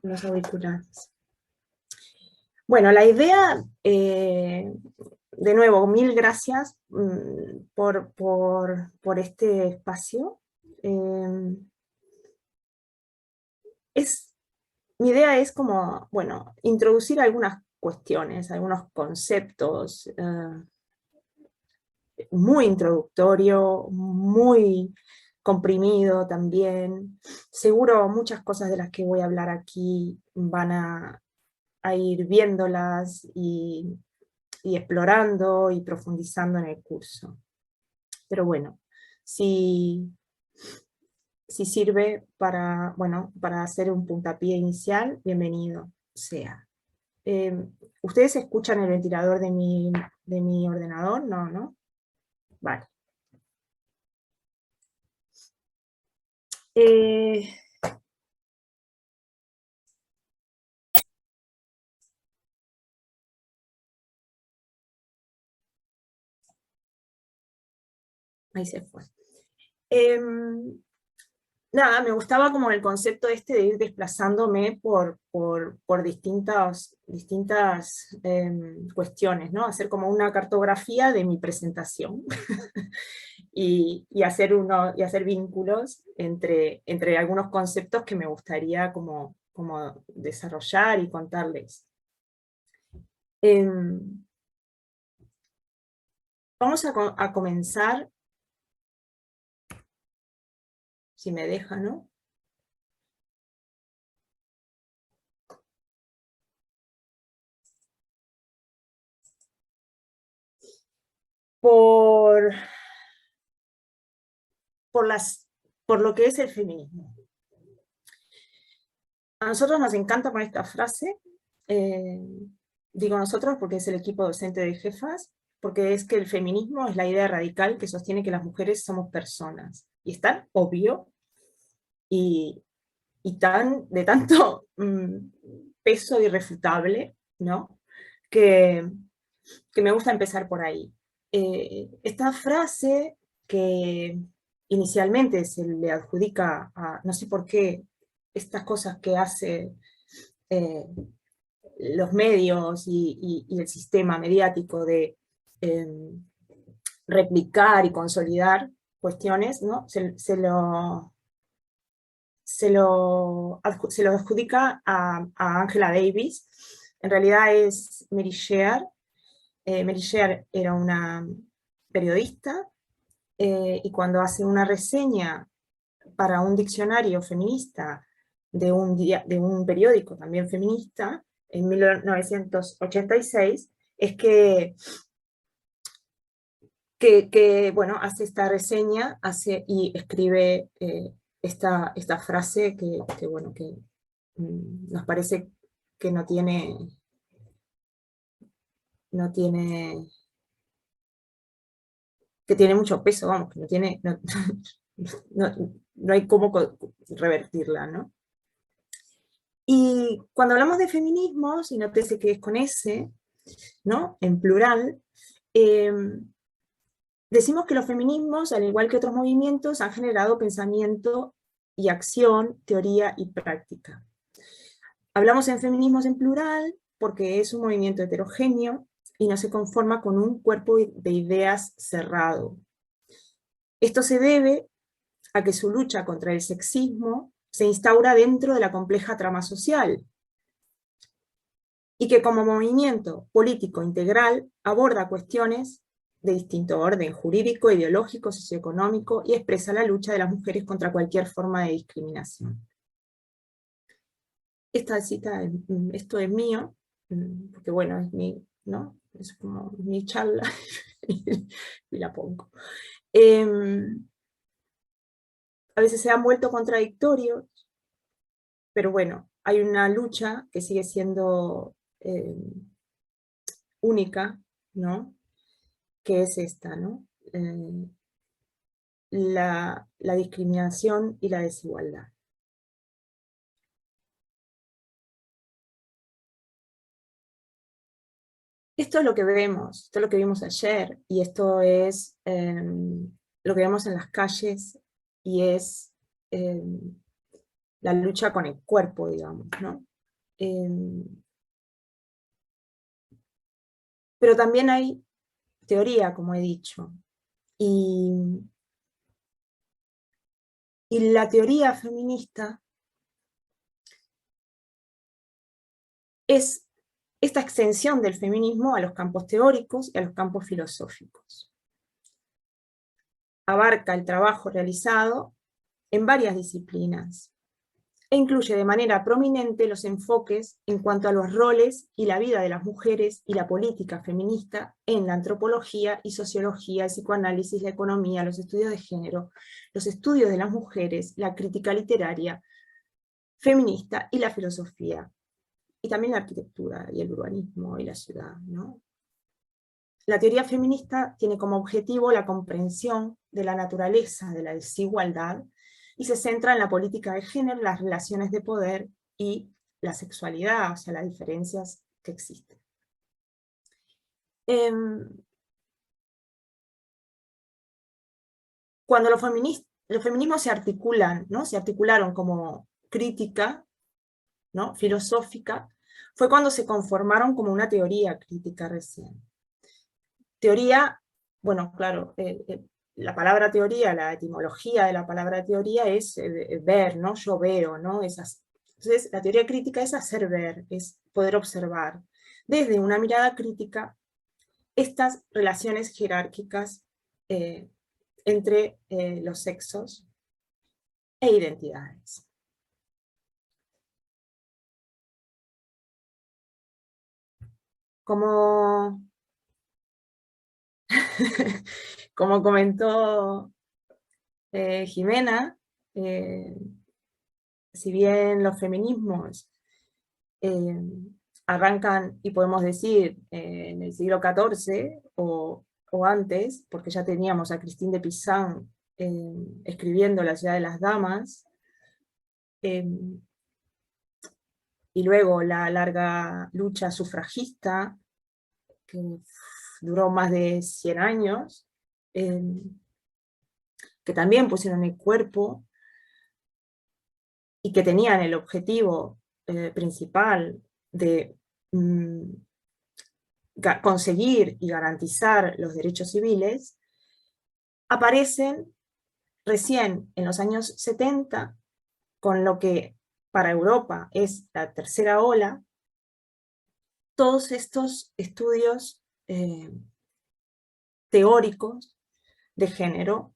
los auriculares. Bueno, la idea, de nuevo, mil gracias por este espacio. Mi idea es como, bueno, introducir algunas cuestiones, algunos conceptos, muy introductorio, muy comprimido también. Seguro muchas cosas de las que voy a hablar aquí van a ir viéndolas y explorando y profundizando en el curso. Pero bueno, si sirve para, bueno, para hacer un puntapié inicial, bienvenido sea. ¿Ustedes escuchan el ventilador de mi ordenador? No, ¿no? Vale. Ahí se fue. Nada, me gustaba como el concepto este de ir desplazándome por distintas cuestiones, ¿no? Hacer como una cartografía de mi presentación y hacer vínculos entre algunos conceptos que me gustaría como desarrollar y contarles. Vamos a comenzar, si me deja, ¿no? Por lo que es el feminismo. A nosotros nos encanta poner esta frase, digo nosotros porque es el equipo docente de jefas, porque es que el feminismo es la idea radical que sostiene que las mujeres somos personas. Y es tan obvio y de tanto peso irrefutable, ¿no? Que me gusta empezar por ahí. Esta frase que inicialmente se le adjudica a, no sé por qué, estas cosas que hace los medios y el sistema mediático de replicar y consolidar cuestiones, ¿no? Se lo adjudica a Angela Davis. En realidad es Mary Shea. Mary Shea era una periodista y cuando hace una reseña para un diccionario feminista de un periódico también feminista, en 1986, es que bueno, hace esta reseña y escribe esta frase que bueno, que nos parece que no tiene, que tiene mucho peso, vamos, que no tiene, no hay cómo revertirla, ¿no? Y cuando hablamos de feminismos, y nótese que es con S, ¿no? En plural, decimos que los feminismos, al igual que otros movimientos, han generado pensamiento y acción, teoría y práctica. Hablamos en feminismos en plural porque es un movimiento heterogéneo y no se conforma con un cuerpo de ideas cerrado. Esto se debe a que su lucha contra el sexismo se instaura dentro de la compleja trama social, y que como movimiento político integral aborda cuestiones de distinto orden jurídico, ideológico, socioeconómico, y expresa la lucha de las mujeres contra cualquier forma de discriminación. Esta cita, esto es mío, porque bueno, es ¿no? Es como mi charla, y la pongo. A veces se han vuelto contradictorios, pero bueno, hay una lucha que sigue siendo única, ¿no? Que es esta, ¿no? La discriminación y la desigualdad. Esto es lo que vemos, esto es lo que vimos ayer, y esto es lo que vemos en las calles, y es la lucha con el cuerpo, digamos, ¿no? Pero también hay teoría, como he dicho, y la teoría feminista es esta extensión del feminismo a los campos teóricos y a los campos filosóficos. Abarca el trabajo realizado en varias disciplinas e incluye de manera prominente los enfoques en cuanto a los roles y la vida de las mujeres y la política feminista en la antropología y sociología, el psicoanálisis, la economía, los estudios de género, los estudios de las mujeres, la crítica literaria feminista y la filosofía, y también la arquitectura y el urbanismo y la ciudad, ¿no? La teoría feminista tiene como objetivo la comprensión de la naturaleza de la desigualdad y se centra en la política de género, las relaciones de poder y la sexualidad, o sea, las diferencias que existen. Cuando los feminismos se articulan, ¿no? Se articularon como crítica, ¿no? Filosófica, fue cuando se conformaron como una teoría crítica recién. Teoría, bueno, claro, la palabra teoría, la etimología de la palabra teoría es ver, ¿no? Yo veo, ¿no? Entonces, la teoría crítica es hacer ver, es poder observar desde una mirada crítica estas relaciones jerárquicas entre los sexos e identidades. Como, como comentó Jimena, si bien los feminismos arrancan, y podemos decir, en el siglo XIV o antes, porque ya teníamos a Christine de Pizan escribiendo La ciudad de las damas, y luego la larga lucha sufragista, que duró más de 100 años, que también pusieron el cuerpo, y que tenían el objetivo principal de conseguir y garantizar los derechos civiles, aparecen recién en los años 70, con lo que para Europa es la tercera ola, todos estos estudios teóricos de género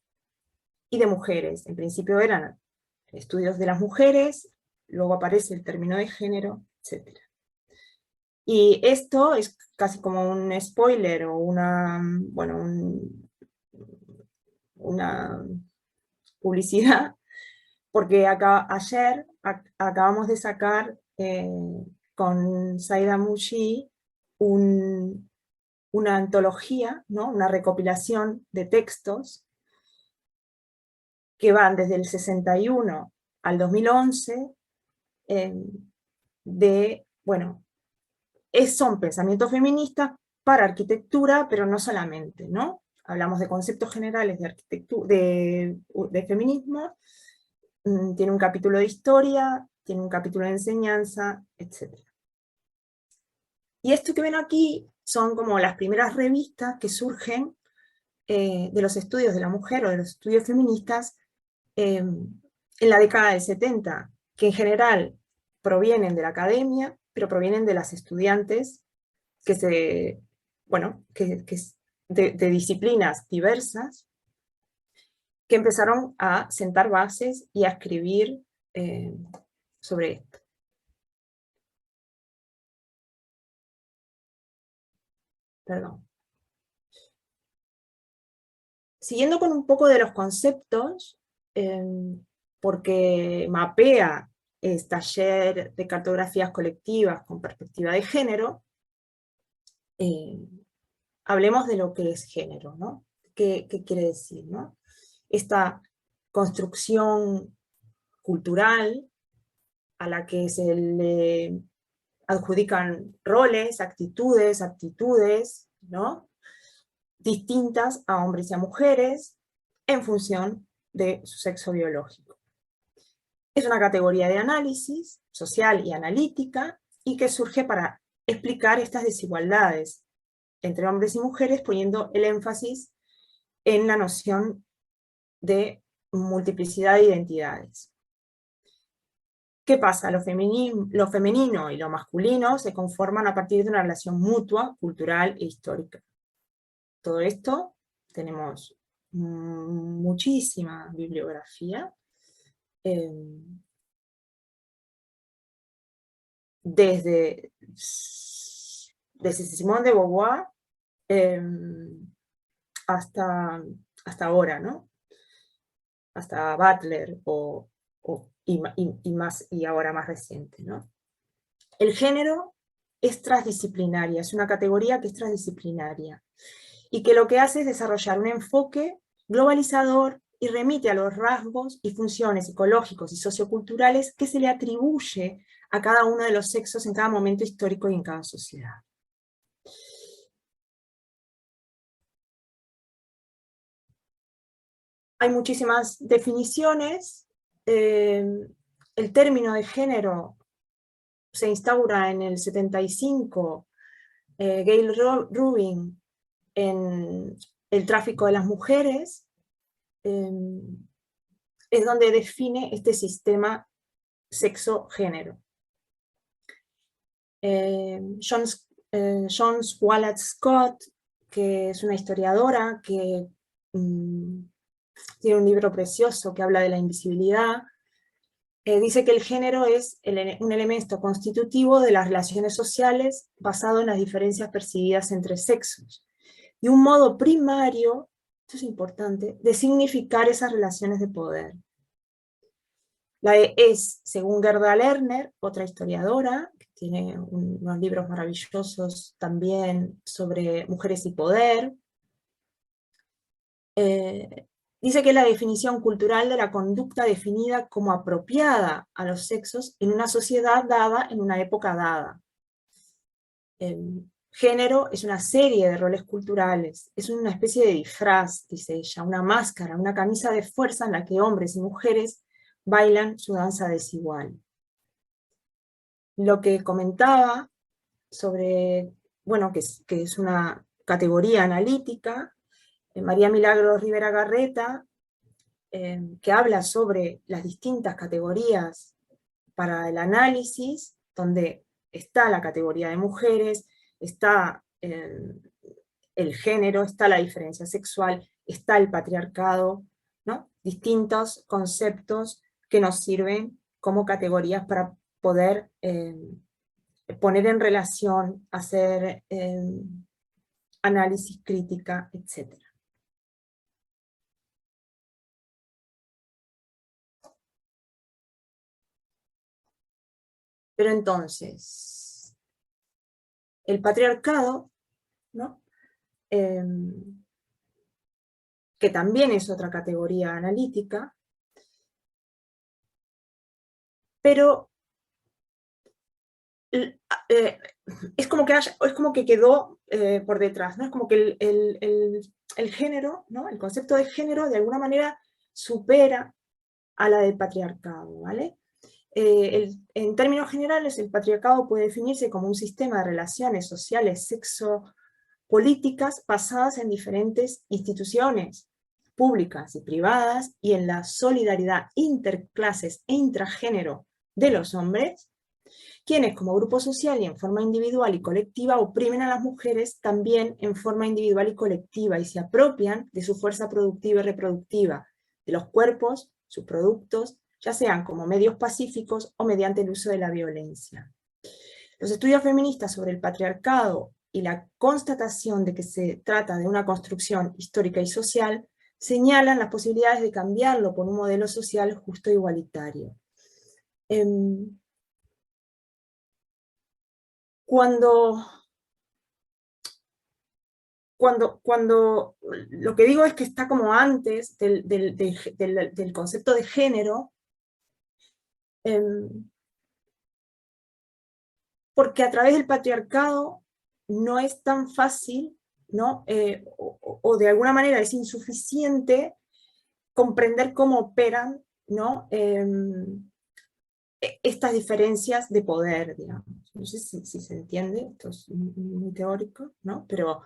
y de mujeres. En principio eran estudios de las mujeres, luego aparece el término de género, etc. Y esto es casi como un spoiler o una publicidad, porque ayer acabamos de sacar con Saida Mushi una antología, ¿no? Una recopilación de textos que van desde el 61 al 2011, son pensamientos feministas para arquitectura, pero no solamente, ¿no? Hablamos de conceptos generales de arquitectura, de feminismo, tiene un capítulo de historia, tiene un capítulo de enseñanza, etc. Y esto que ven aquí son como las primeras revistas que surgen de los estudios de la mujer o de los estudios feministas en la década del 70, que en general provienen de la academia, pero provienen de las estudiantes de disciplinas diversas, que empezaron a sentar bases y a escribir sobre esto. Perdón. Siguiendo con un poco de los conceptos, porque mapea taller de cartografías colectivas con perspectiva de género, hablemos de lo que es género, ¿no? ¿Qué quiere decir, no? Esta construcción cultural a la que se le adjudican roles, actitudes, aptitudes, ¿no? Distintas a hombres y a mujeres en función de su sexo biológico. Es una categoría de análisis social y analítica y que surge para explicar estas desigualdades entre hombres y mujeres, poniendo el énfasis en la noción de multiplicidad de identidades. ¿Qué pasa? Lo femenino y lo masculino se conforman a partir de una relación mutua, cultural e histórica. Todo esto tenemos muchísima bibliografía, desde Simone de Beauvoir hasta ahora, ¿no? Hasta Butler y ahora más reciente, ¿no? El género es transdisciplinaria, es una categoría que es transdisciplinaria y que lo que hace es desarrollar un enfoque globalizador y remite a los rasgos y funciones psicológicos y socioculturales que se le atribuye a cada uno de los sexos en cada momento histórico y en cada sociedad. Hay muchísimas definiciones. El término de género se instaura en el 75, Gail Rubin, en El tráfico de las mujeres, es donde define este sistema sexo-género. Jones Wallace Scott, que es una historiadora que tiene un libro precioso que habla de la invisibilidad, dice que el género es un elemento constitutivo de las relaciones sociales basado en las diferencias percibidas entre sexos, y un modo primario, esto es importante, de significar esas relaciones de poder. Es, según Gerda Lerner, otra historiadora, que tiene unos libros maravillosos también sobre mujeres y poder, dice que es la definición cultural de la conducta definida como apropiada a los sexos en una sociedad dada, en una época dada. Género es una serie de roles culturales, es una especie de disfraz, dice ella, una máscara, una camisa de fuerza en la que hombres y mujeres bailan su danza desigual. Lo que comentaba sobre, bueno, que es una categoría analítica, María Milagros Rivera Garreta, que habla sobre las distintas categorías para el análisis, donde está la categoría de mujeres, está el género, está la diferencia sexual, está el patriarcado, ¿no? Distintos conceptos que nos sirven como categorías para poder poner en relación, hacer análisis, crítica, etc. Pero entonces, el patriarcado, ¿no? Que también es otra categoría analítica, pero es como que quedó por detrás, ¿no? Es como que el género, ¿no? El concepto de género de alguna manera supera a la del patriarcado, ¿vale? En términos generales, el patriarcado puede definirse como un sistema de relaciones sociales sexo-políticas basadas en diferentes instituciones públicas y privadas y en la solidaridad interclases e intragénero de los hombres, quienes como grupo social y en forma individual y colectiva oprimen a las mujeres también en forma individual y colectiva y se apropian de su fuerza productiva y reproductiva, de los cuerpos, sus productos, ya sean como medios pacíficos o mediante el uso de la violencia. Los estudios feministas sobre el patriarcado y la constatación de que se trata de una construcción histórica y social señalan las posibilidades de cambiarlo por un modelo social justo e igualitario. Cuando lo que digo es que está como antes del concepto de género, porque a través del patriarcado no es tan fácil, ¿no? O de alguna manera es insuficiente comprender cómo operan, ¿no? estas diferencias de poder, digamos. No sé si se entiende, esto es muy teórico, ¿no? Pero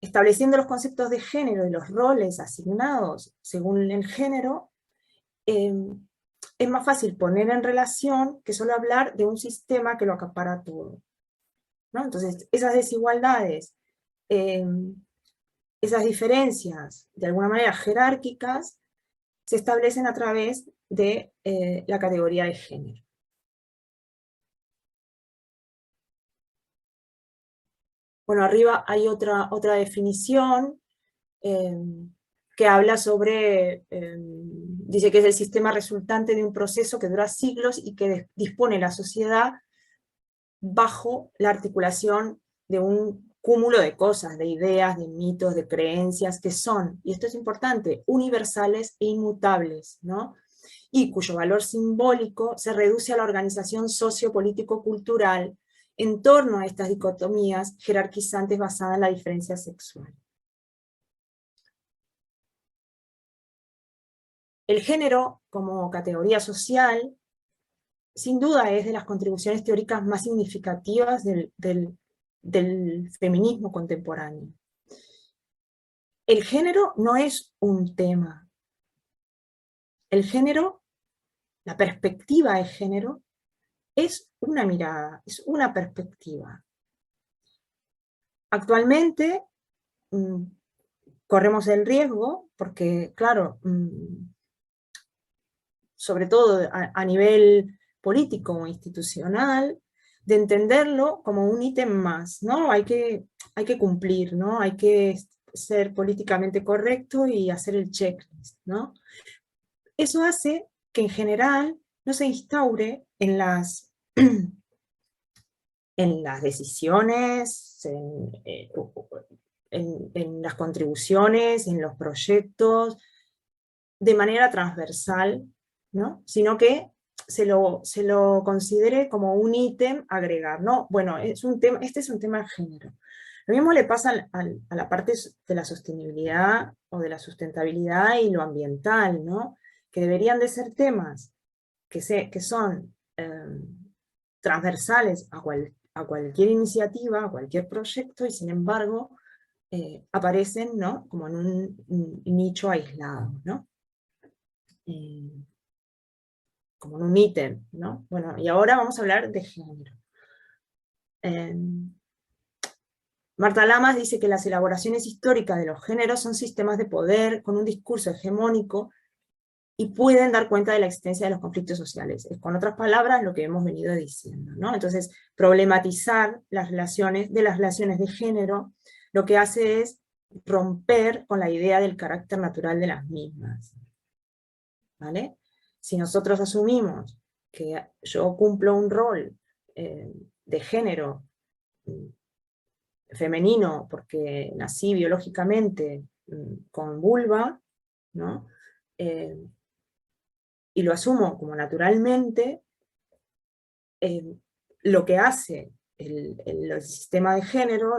estableciendo los conceptos de género y los roles asignados según el género, es más fácil poner en relación que solo hablar de un sistema que lo acapara todo, ¿no? Entonces, esas desigualdades, esas diferencias, de alguna manera jerárquicas, se establecen a través de la categoría de género. Bueno, arriba hay otra definición que habla sobre, dice que es el sistema resultante de un proceso que dura siglos y que dispone la sociedad bajo la articulación de un cúmulo de cosas, de ideas, de mitos, de creencias, que son, y esto es importante, universales e inmutables, ¿no? Y cuyo valor simbólico se reduce a la organización sociopolítico-cultural en torno a estas dicotomías jerarquizantes basadas en la diferencia sexual. El género, como categoría social, sin duda es de las contribuciones teóricas más significativas del feminismo contemporáneo. El género no es un tema. El género, la perspectiva de género, es una mirada, es una perspectiva. Actualmente corremos el riesgo, porque claro, sobre todo a nivel político o institucional, de entenderlo como un ítem más, ¿no? Hay que cumplir, ¿no? Hay que ser políticamente correcto y hacer el checklist, ¿no? Eso hace que en general no se instaure en las decisiones, en las contribuciones, en los proyectos, de manera transversal, ¿no? Sino que se lo considere como un ítem agregar, ¿no? Bueno, este es un tema de género. Lo mismo le pasa a la parte de la sostenibilidad o de la sustentabilidad y lo ambiental, ¿no? Que deberían de ser temas que son transversales a cualquier iniciativa, a cualquier proyecto, y sin embargo aparecen, ¿no? Como en un nicho aislado, ¿no? Como en un ítem, ¿no? Bueno, y ahora vamos a hablar de género. Marta Lamas dice que las elaboraciones históricas de los géneros son sistemas de poder con un discurso hegemónico y pueden dar cuenta de la existencia de los conflictos sociales. Es, con otras palabras, lo que hemos venido diciendo, ¿no? Entonces, problematizar las relaciones de género lo que hace es romper con la idea del carácter natural de las mismas, ¿vale? Si nosotros asumimos que yo cumplo un rol de género femenino porque nací biológicamente con vulva, ¿no? Y lo asumo como naturalmente, lo que hace el sistema de género,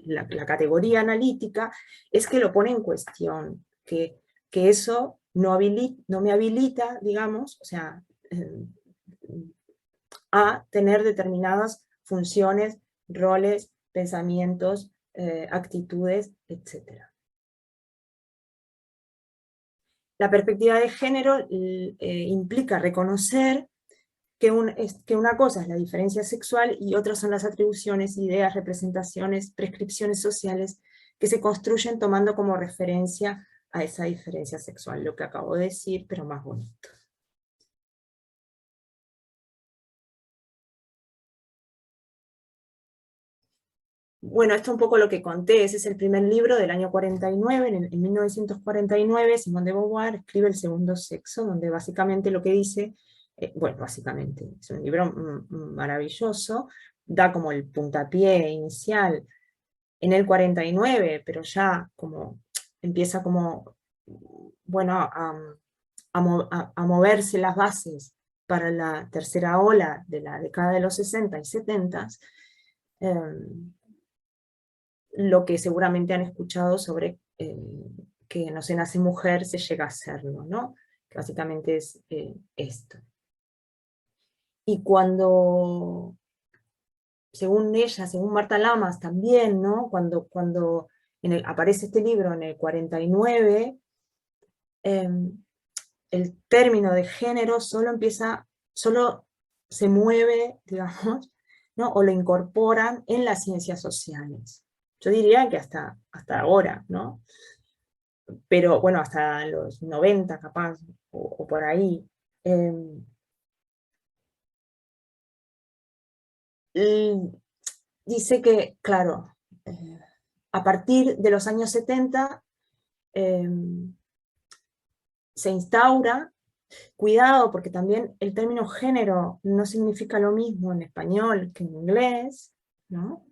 la categoría analítica, es que lo pone en cuestión, que eso no me habilita, digamos, o sea, a tener determinadas funciones, roles, pensamientos, actitudes, etc. La perspectiva de género implica reconocer que una cosa es la diferencia sexual y otras son las atribuciones, ideas, representaciones, prescripciones sociales que se construyen tomando como referencia a esa diferencia sexual, lo que acabo de decir, pero más bonito. Bueno, esto es un poco lo que conté, ese es el primer libro del año 49, en 1949 Simone de Beauvoir escribe El segundo sexo, donde básicamente lo que dice, bueno, básicamente, es un libro maravilloso, da como el puntapié inicial en el 49, pero ya como empieza como, bueno, a moverse las bases para la tercera ola de la década de los 60 y 70, lo que seguramente han escuchado sobre que no se nace mujer, se llega a serlo, ¿no? que básicamente es esto. Y cuando, según ella, según Marta Lamas también, ¿no? Cuando aparece este libro en el 49, el término de género solo se mueve, digamos, ¿no? O lo incorporan en las ciencias sociales. Yo diría que hasta ahora, ¿no? Pero bueno, hasta los 90 capaz, o por ahí. Dice que, claro, a partir de los años 70 se instaura. Cuidado, porque también el término género no significa lo mismo en español que en inglés, ¿no?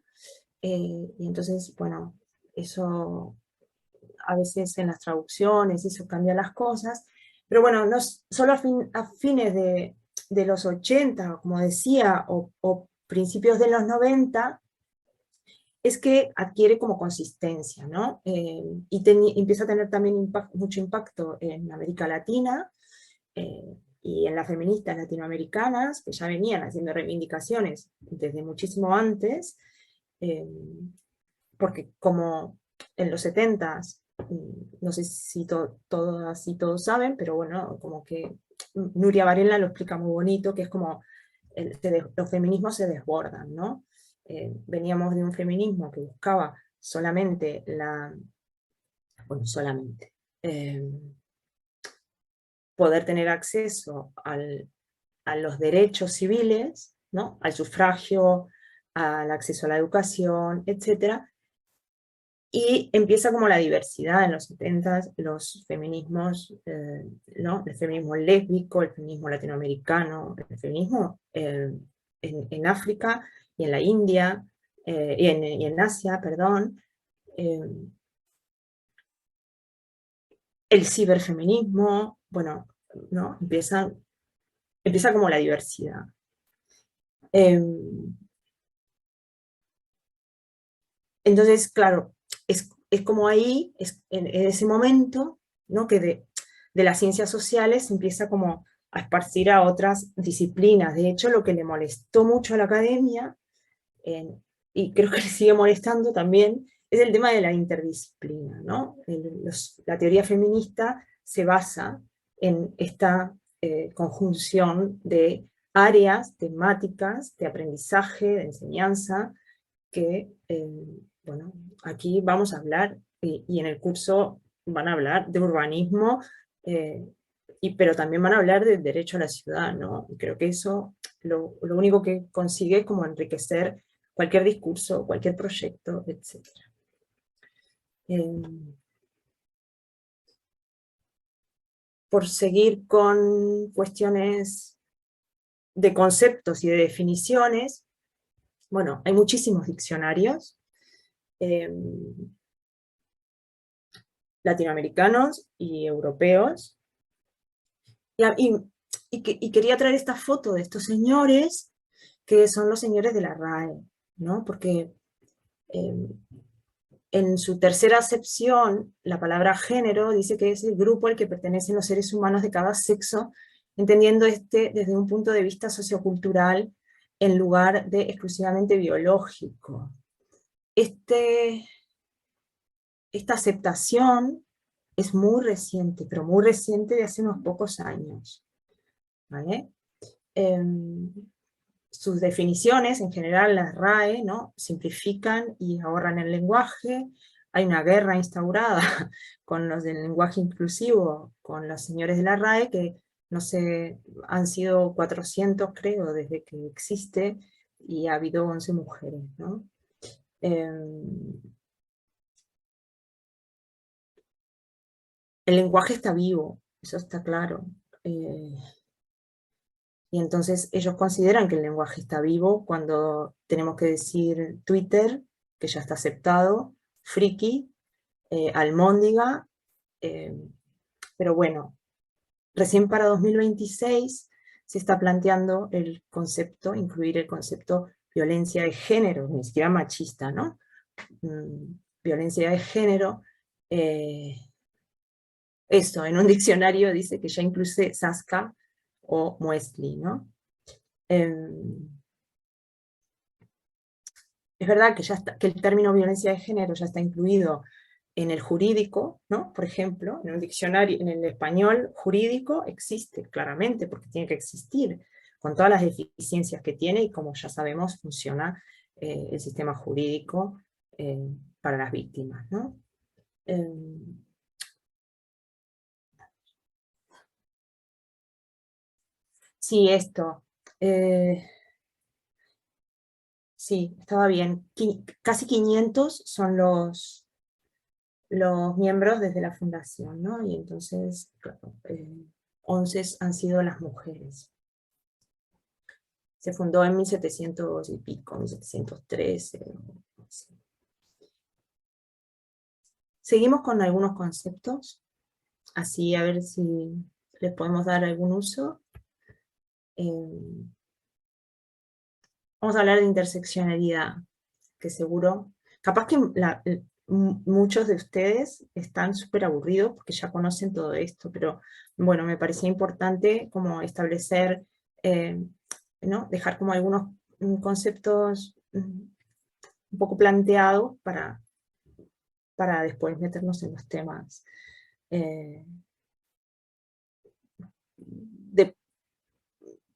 Y entonces, bueno, eso a veces en las traducciones, eso cambia las cosas, pero bueno, no, solo a fines de los 80, como decía, o principios de los 90, es que adquiere como consistencia, ¿no? Y empieza a tener también mucho impacto en América Latina, y en las feministas latinoamericanas, que ya venían haciendo reivindicaciones desde muchísimo antes, porque como en los 70s, no sé si todas y todos saben, pero bueno, como que Nuria Varela lo explica muy bonito, que es como los feminismos se desbordan, ¿no? Veníamos de un feminismo que buscaba solamente solamente, poder tener acceso a los derechos civiles, ¿no? Al sufragio, al acceso a la educación, etc. Y empieza como la diversidad en los 70, los feminismos, ¿no? El feminismo lésbico, el feminismo latinoamericano, el feminismo en África y en la India, y en Asia, perdón, el ciberfeminismo, bueno, ¿no? Empieza como la diversidad. Entonces, claro, es como ahí, en ese momento, ¿no? Que de las ciencias sociales se empieza como a esparcir a otras disciplinas. De hecho, lo que le molestó mucho a la academia, y creo que le sigue molestando también, es el tema de la interdisciplina, ¿no? La teoría feminista se basa en esta conjunción de áreas temáticas de aprendizaje, de enseñanza, que, bueno, aquí vamos a hablar, y en el curso van a hablar de urbanismo, pero también van a hablar del derecho a la ciudad, ¿no? Y creo que eso lo único que consigue es como enriquecer cualquier discurso, cualquier proyecto, etc. Por seguir con cuestiones de conceptos y de definiciones, bueno, hay muchísimos diccionarios latinoamericanos y europeos, y quería traer esta foto de estos señores, que son los señores de la RAE, ¿no? Porque en su tercera acepción, la palabra género dice que es el grupo al que pertenecen los seres humanos de cada sexo, entendiendo desde un punto de vista sociocultural en lugar de exclusivamente biológico. Esta aceptación es muy reciente, pero muy reciente, de hace unos pocos años, ¿vale? Sus definiciones, en general las RAE, ¿no? Simplifican y ahorran el lenguaje. Hay una guerra instaurada con los del lenguaje inclusivo, con los señores de la RAE, que no sé, han sido 400, creo, desde que existe, y ha habido 11 mujeres, ¿no? El lenguaje está vivo, eso está claro. Y entonces ellos consideran que el lenguaje está vivo cuando tenemos que decir Twitter, que ya está aceptado, friki, almóndiga, pero bueno, recién para 2026 se está planteando el concepto, incluir el concepto violencia de género, ni siquiera machista, ¿no? Violencia de género, Eso, en un diccionario dice que ya incluye Saska o Muesli, ¿no? Es verdad que, ya está, que el término violencia de género ya está incluido en el jurídico, ¿no? Por ejemplo, en un diccionario, en el español jurídico existe claramente, porque tiene que existir, con todas las deficiencias que tiene y como ya sabemos funciona el sistema jurídico para las víctimas, ¿no? Sí, esto. Sí, estaba bien. Casi 500 son los miembros desde la fundación, ¿no? Y entonces, claro, 11 han sido las mujeres. Se fundó en 1700 y pico, 1713. No sé. Seguimos con algunos conceptos, así a ver si les podemos dar algún uso. Vamos a hablar de interseccionalidad, que seguro, capaz que muchos de ustedes están súper aburridos porque ya conocen todo esto, pero bueno, me parecía importante como establecer, ¿no? Dejar como algunos conceptos un poco planteados para después meternos en los temas de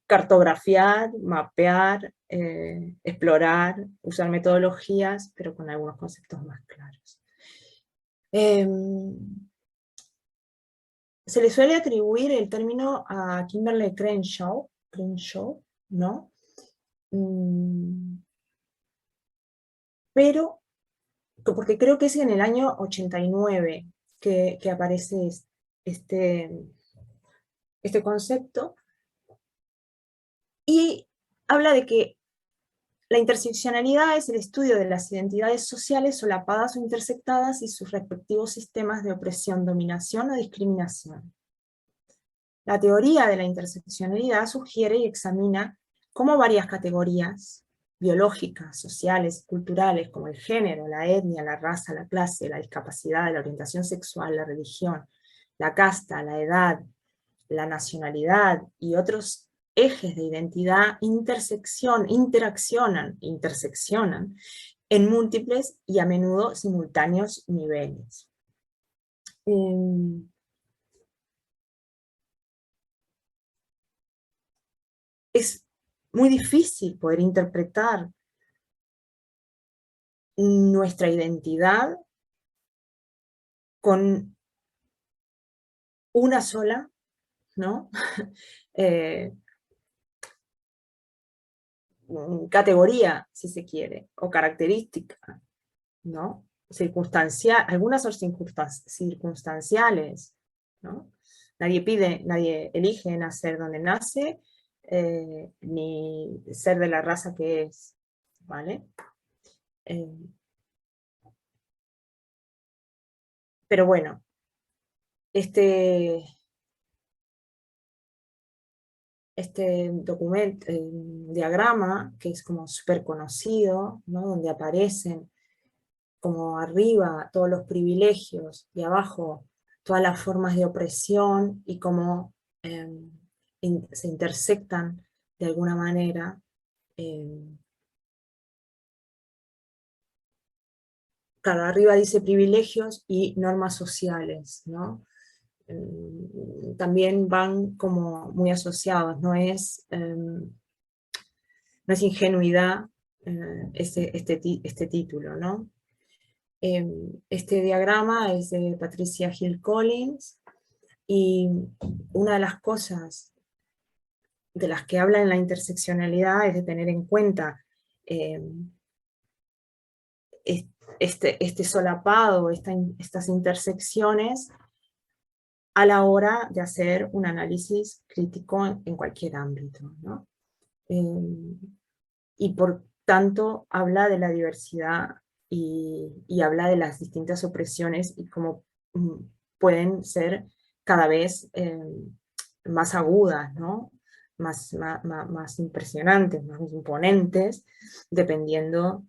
cartografiar, mapear, explorar, usar metodologías, pero con algunos conceptos más claros. Se le suele atribuir el término a Kimberly Crenshaw, ¿no? Pero, porque creo que es en el año 89 que aparece este concepto, y habla de que la interseccionalidad es el estudio de las identidades sociales solapadas o intersectadas y sus respectivos sistemas de opresión, dominación o discriminación. La teoría de la interseccionalidad sugiere y examina cómo varias categorías biológicas, sociales, culturales, como el género, la etnia, la raza, la clase, la discapacidad, la orientación sexual, la religión, la casta, la edad, la nacionalidad y otros ejes de identidad interseccionan en múltiples y a menudo simultáneos niveles. Es muy difícil poder interpretar nuestra identidad con una sola, ¿no? Categoría, si se quiere, o característica, ¿no? Algunas son circunstanciales, ¿no? Nadie elige nacer donde nace, ni ser de la raza que es, ¿vale? Pero bueno, este documento, diagrama, que es como súper conocido, ¿no? Donde aparecen como arriba todos los privilegios y abajo todas las formas de opresión y cómo se intersectan de alguna manera. Claro, arriba dice privilegios y normas sociales, ¿no? También van como muy asociados, no es ingenuidad este título, ¿no? Este diagrama es de Patricia Hill Collins, y una de las cosas de las que habla en la interseccionalidad es de tener en cuenta este solapado, estas intersecciones a la hora de hacer un análisis crítico en cualquier ámbito, ¿no? Y por tanto habla de la diversidad y habla de las distintas opresiones y cómo pueden ser cada vez más agudas, ¿no? Más impresionantes, más imponentes, dependiendo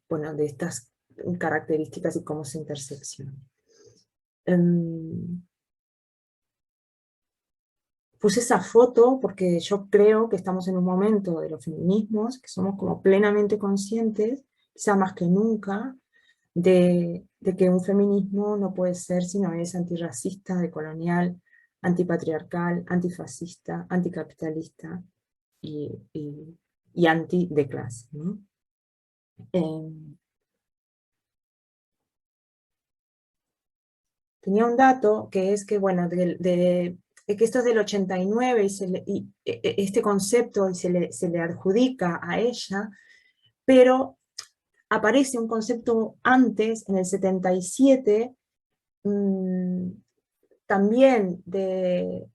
bueno, de estas características y cómo se interseccionan. Em, Puse esa foto porque yo creo que estamos en un momento de los feminismos, que somos como plenamente conscientes, quizá más que nunca, de que un feminismo no puede ser sino es antirracista, decolonial, antipatriarcal, antifascista, anticapitalista y anti de clase, ¿no? Tenía un dato que es que, bueno, que esto es del 89 y este concepto se le adjudica a ella, pero aparece un concepto antes, en el 77, mmm, también del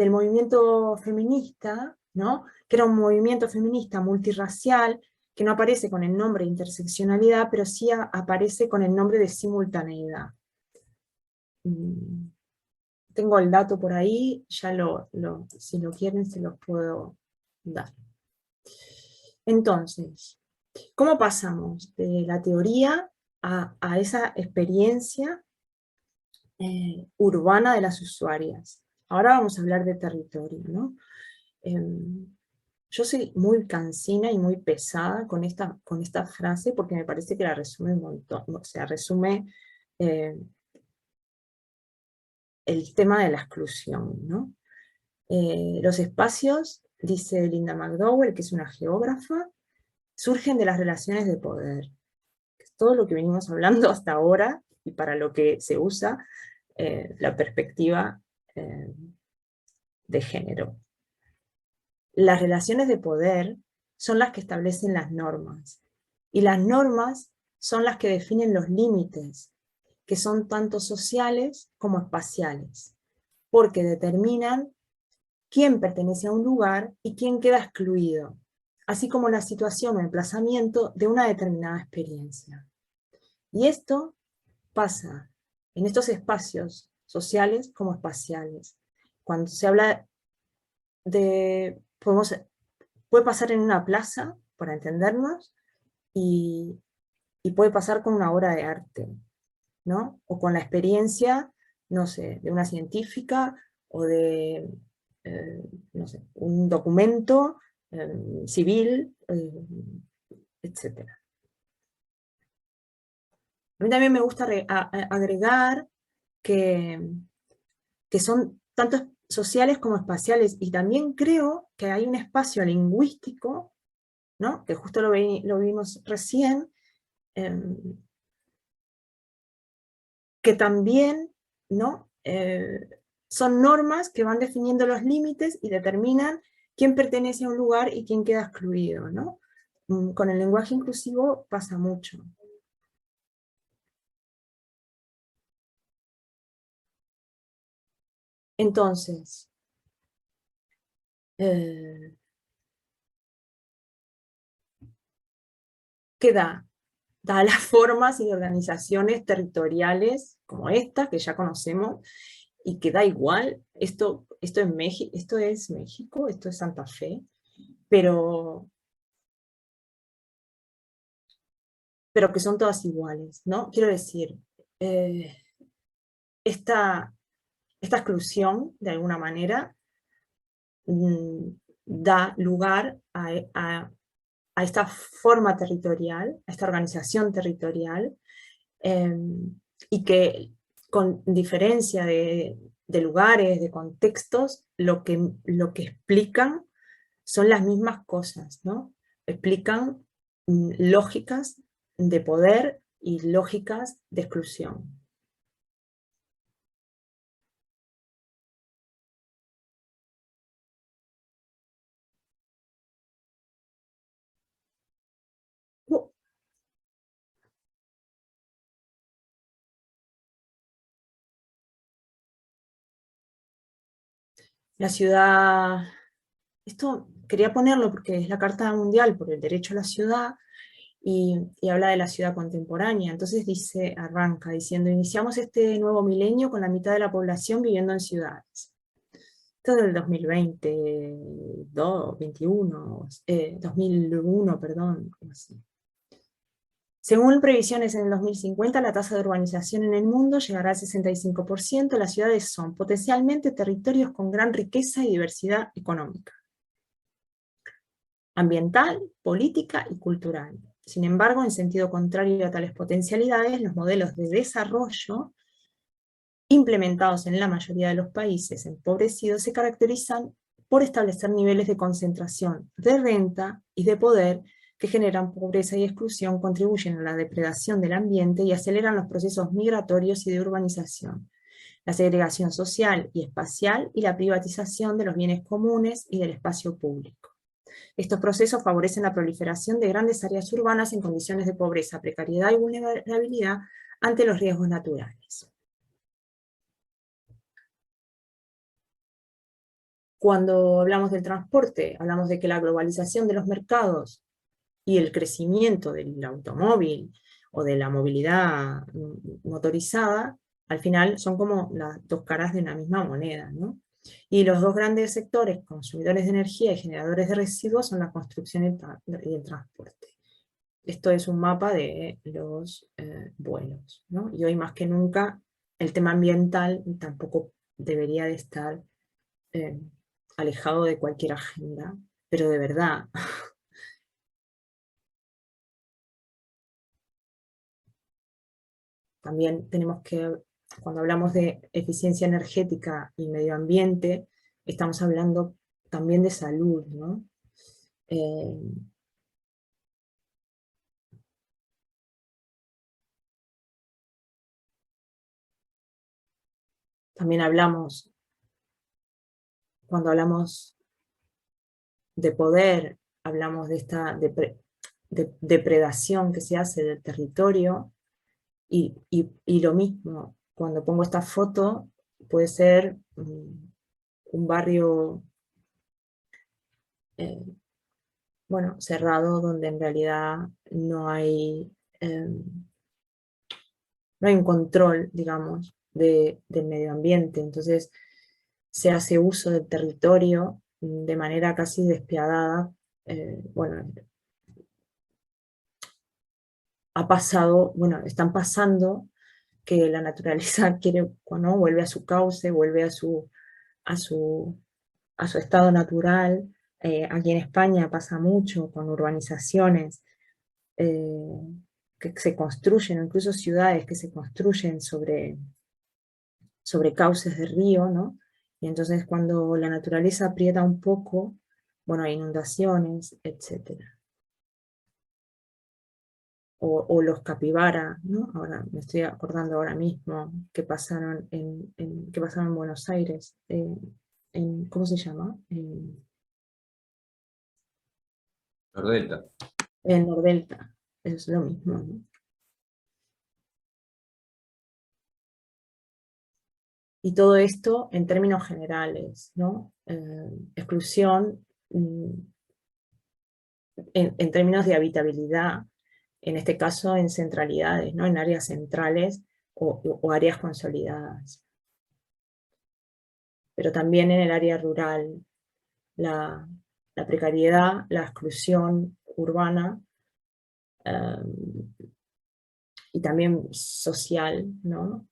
movimiento feminista, ¿no? Que era un movimiento feminista multirracial, que no aparece con el nombre de interseccionalidad, pero sí aparece con el nombre de simultaneidad. Mm, Tengo el dato por ahí, ya si lo quieren se los puedo dar. Entonces, ¿cómo pasamos de la teoría a esa experiencia urbana de las usuarias? Ahora vamos a hablar de territorio, ¿no? Yo soy muy cansina y muy pesada con esta frase porque me parece que la resume un montón, o sea, resume eh, el tema de la exclusión, ¿no? Los espacios, dice Linda McDowell, que es una geógrafa, surgen de las relaciones de poder. Es todo lo que venimos hablando hasta ahora y para lo que se usa la perspectiva de género. Las relaciones de poder son las que establecen las normas, y las normas son las que definen los límites, que son tanto sociales como espaciales, porque determinan quién pertenece a un lugar y quién queda excluido, así como la situación o emplazamiento de una determinada experiencia. Y esto pasa en estos espacios sociales como espaciales. Cuando se habla de, puede pasar en una plaza, para entendernos, y, y puede pasar con una obra de arte, ¿no? O con la experiencia, no sé, de una científica o de, eh, no sé, un documento civil, etc. A mí también me gusta agregar que, que son tanto sociales como espaciales, y también creo que hay un espacio lingüístico, ¿no? Que justo lo vimos recién, eh, que también, ¿no? Son normas que van definiendo los límites y determinan quién pertenece a un lugar y quién queda excluido, ¿no? Con el lenguaje inclusivo pasa mucho. Entonces, eh, ¿qué da? Da las formas y organizaciones territoriales como esta, que ya conocemos, y que da igual, esto es México, esto es Santa Fe, pero, pero que son todas iguales, ¿no? Quiero decir, eh, esta, esta exclusión, de alguna manera, da lugar a esta forma territorial, a esta organización territorial, eh, y que con diferencia de lugares, de contextos, lo que explican son las mismas cosas, ¿no? Explican lógicas de poder y lógicas de exclusión. La ciudad, esto quería ponerlo porque es la Carta Mundial por el Derecho a la Ciudad, y habla de la ciudad contemporánea. Entonces arranca diciendo: iniciamos este nuevo milenio con la mitad de la población viviendo en ciudades. Esto es del 2022, 21, 2001, perdón, como así. Según previsiones en el 2050, la tasa de urbanización en el mundo llegará al 65%. Las ciudades son potencialmente territorios con gran riqueza y diversidad económica, ambiental, política y cultural. Sin embargo, en sentido contrario a tales potencialidades, los modelos de desarrollo implementados en la mayoría de los países empobrecidos se caracterizan por establecer niveles de concentración de renta y de poder que generan pobreza y exclusión, contribuyen a la depredación del ambiente y aceleran los procesos migratorios y de urbanización, la segregación social y espacial y la privatización de los bienes comunes y del espacio público. Estos procesos favorecen la proliferación de grandes áreas urbanas en condiciones de pobreza, precariedad y vulnerabilidad ante los riesgos naturales. Cuando hablamos del transporte, hablamos de que la globalización de los mercados y el crecimiento del automóvil o de la movilidad motorizada, al final son como las dos caras de una misma moneda, ¿no? Y los dos grandes sectores consumidores de energía y generadores de residuos son la construcción y el transporte. Esto es un mapa de los vuelos, ¿no? Y hoy más que nunca el tema ambiental tampoco debería de estar alejado de cualquier agenda, pero de verdad. También tenemos que, cuando hablamos de eficiencia energética y medio ambiente, estamos hablando también de salud, ¿no? También hablamos, cuando hablamos de poder, hablamos de esta depredación que se hace del territorio, y lo mismo, cuando pongo esta foto, puede ser un barrio bueno, cerrado, donde en realidad no hay un control, digamos, del medio ambiente. Entonces se hace uso del territorio de manera casi despiadada. Bueno, ha pasado, bueno, están pasando que la naturaleza quiere, ¿no? Vuelve a su cauce, vuelve a su, a su estado natural. Aquí en España pasa mucho con urbanizaciones que se construyen, o incluso ciudades que se construyen sobre cauces de río, ¿no? Y entonces cuando la naturaleza aprieta un poco, bueno, hay inundaciones, etc. O los capibara, ¿no? Ahora me estoy acordando ahora mismo que pasaron que pasaron en Buenos Aires, ¿cómo se llama? Nordelta. En Nordelta, es lo mismo, ¿no? Y todo esto en términos generales, ¿no? Exclusión en términos de habitabilidad, en este caso en centralidades, ¿no? En áreas centrales o áreas consolidadas. Pero también en el área rural, la precariedad, la exclusión urbana y también social, ¿no?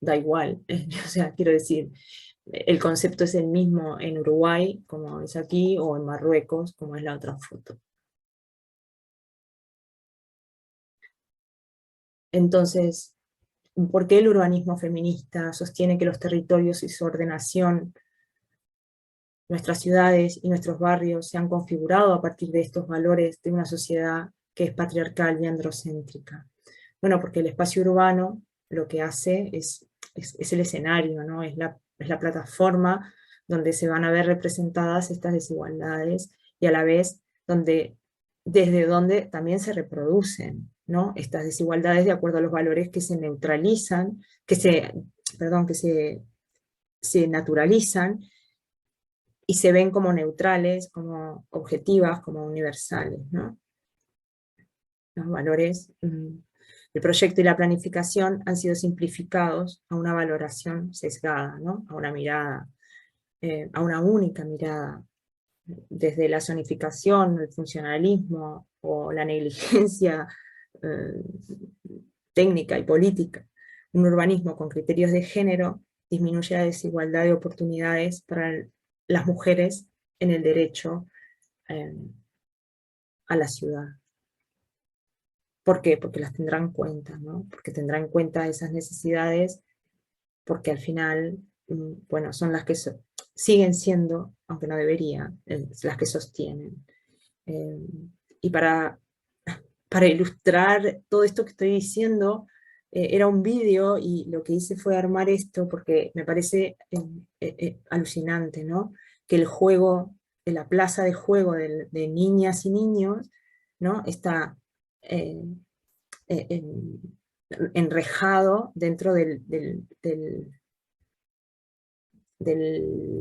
Da igual, o sea, quiero decir, el concepto es el mismo en Uruguay, como es aquí, o en Marruecos, como es la otra foto. Entonces, ¿por qué el urbanismo feminista sostiene que los territorios y su ordenación, nuestras ciudades y nuestros barrios se han configurado a partir de estos valores de una sociedad que es patriarcal y androcéntrica? Bueno, porque el espacio urbano lo que hace es el escenario, ¿no? Es la plataforma donde se van a ver representadas estas desigualdades y a la vez desde donde también se reproducen, ¿no? Estas desigualdades de acuerdo a los valores que se neutralizan, perdón, que se naturalizan y se ven como neutrales, como objetivas, como universales, ¿no? Los valores el proyecto y la planificación han sido simplificados a una valoración sesgada, ¿no? A una mirada, a una única mirada, desde la zonificación, el funcionalismo o la negligencia técnica y política, un urbanismo con criterios de género disminuye la desigualdad de oportunidades para las mujeres en el derecho a la ciudad. ¿Por qué? Porque las tendrá en cuenta, ¿no? Porque tendrá en cuenta esas necesidades, porque al final, bueno, son las que siguen siendo, aunque no deberían, las que sostienen. Y para ilustrar todo esto que estoy diciendo, era un vídeo y lo que hice fue armar esto porque me parece alucinante, ¿no? Que el juego, la plaza de juego de niñas y niños, ¿no? Está eh, enrejado dentro del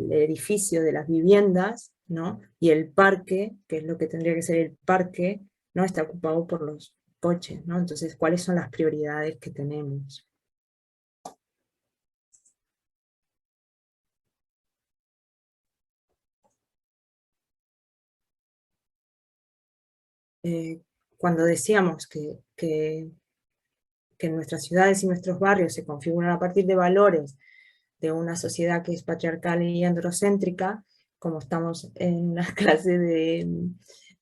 edificio, de las viviendas, ¿no? Y el parque, que es lo que tendría que ser el parque, ¿no? Está ocupado por los coches, ¿no? Entonces, ¿cuáles son las prioridades que tenemos? Cuando decíamos que nuestras ciudades y nuestros barrios se configuran a partir de valores de una sociedad que es patriarcal y androcéntrica, como estamos en la clase de,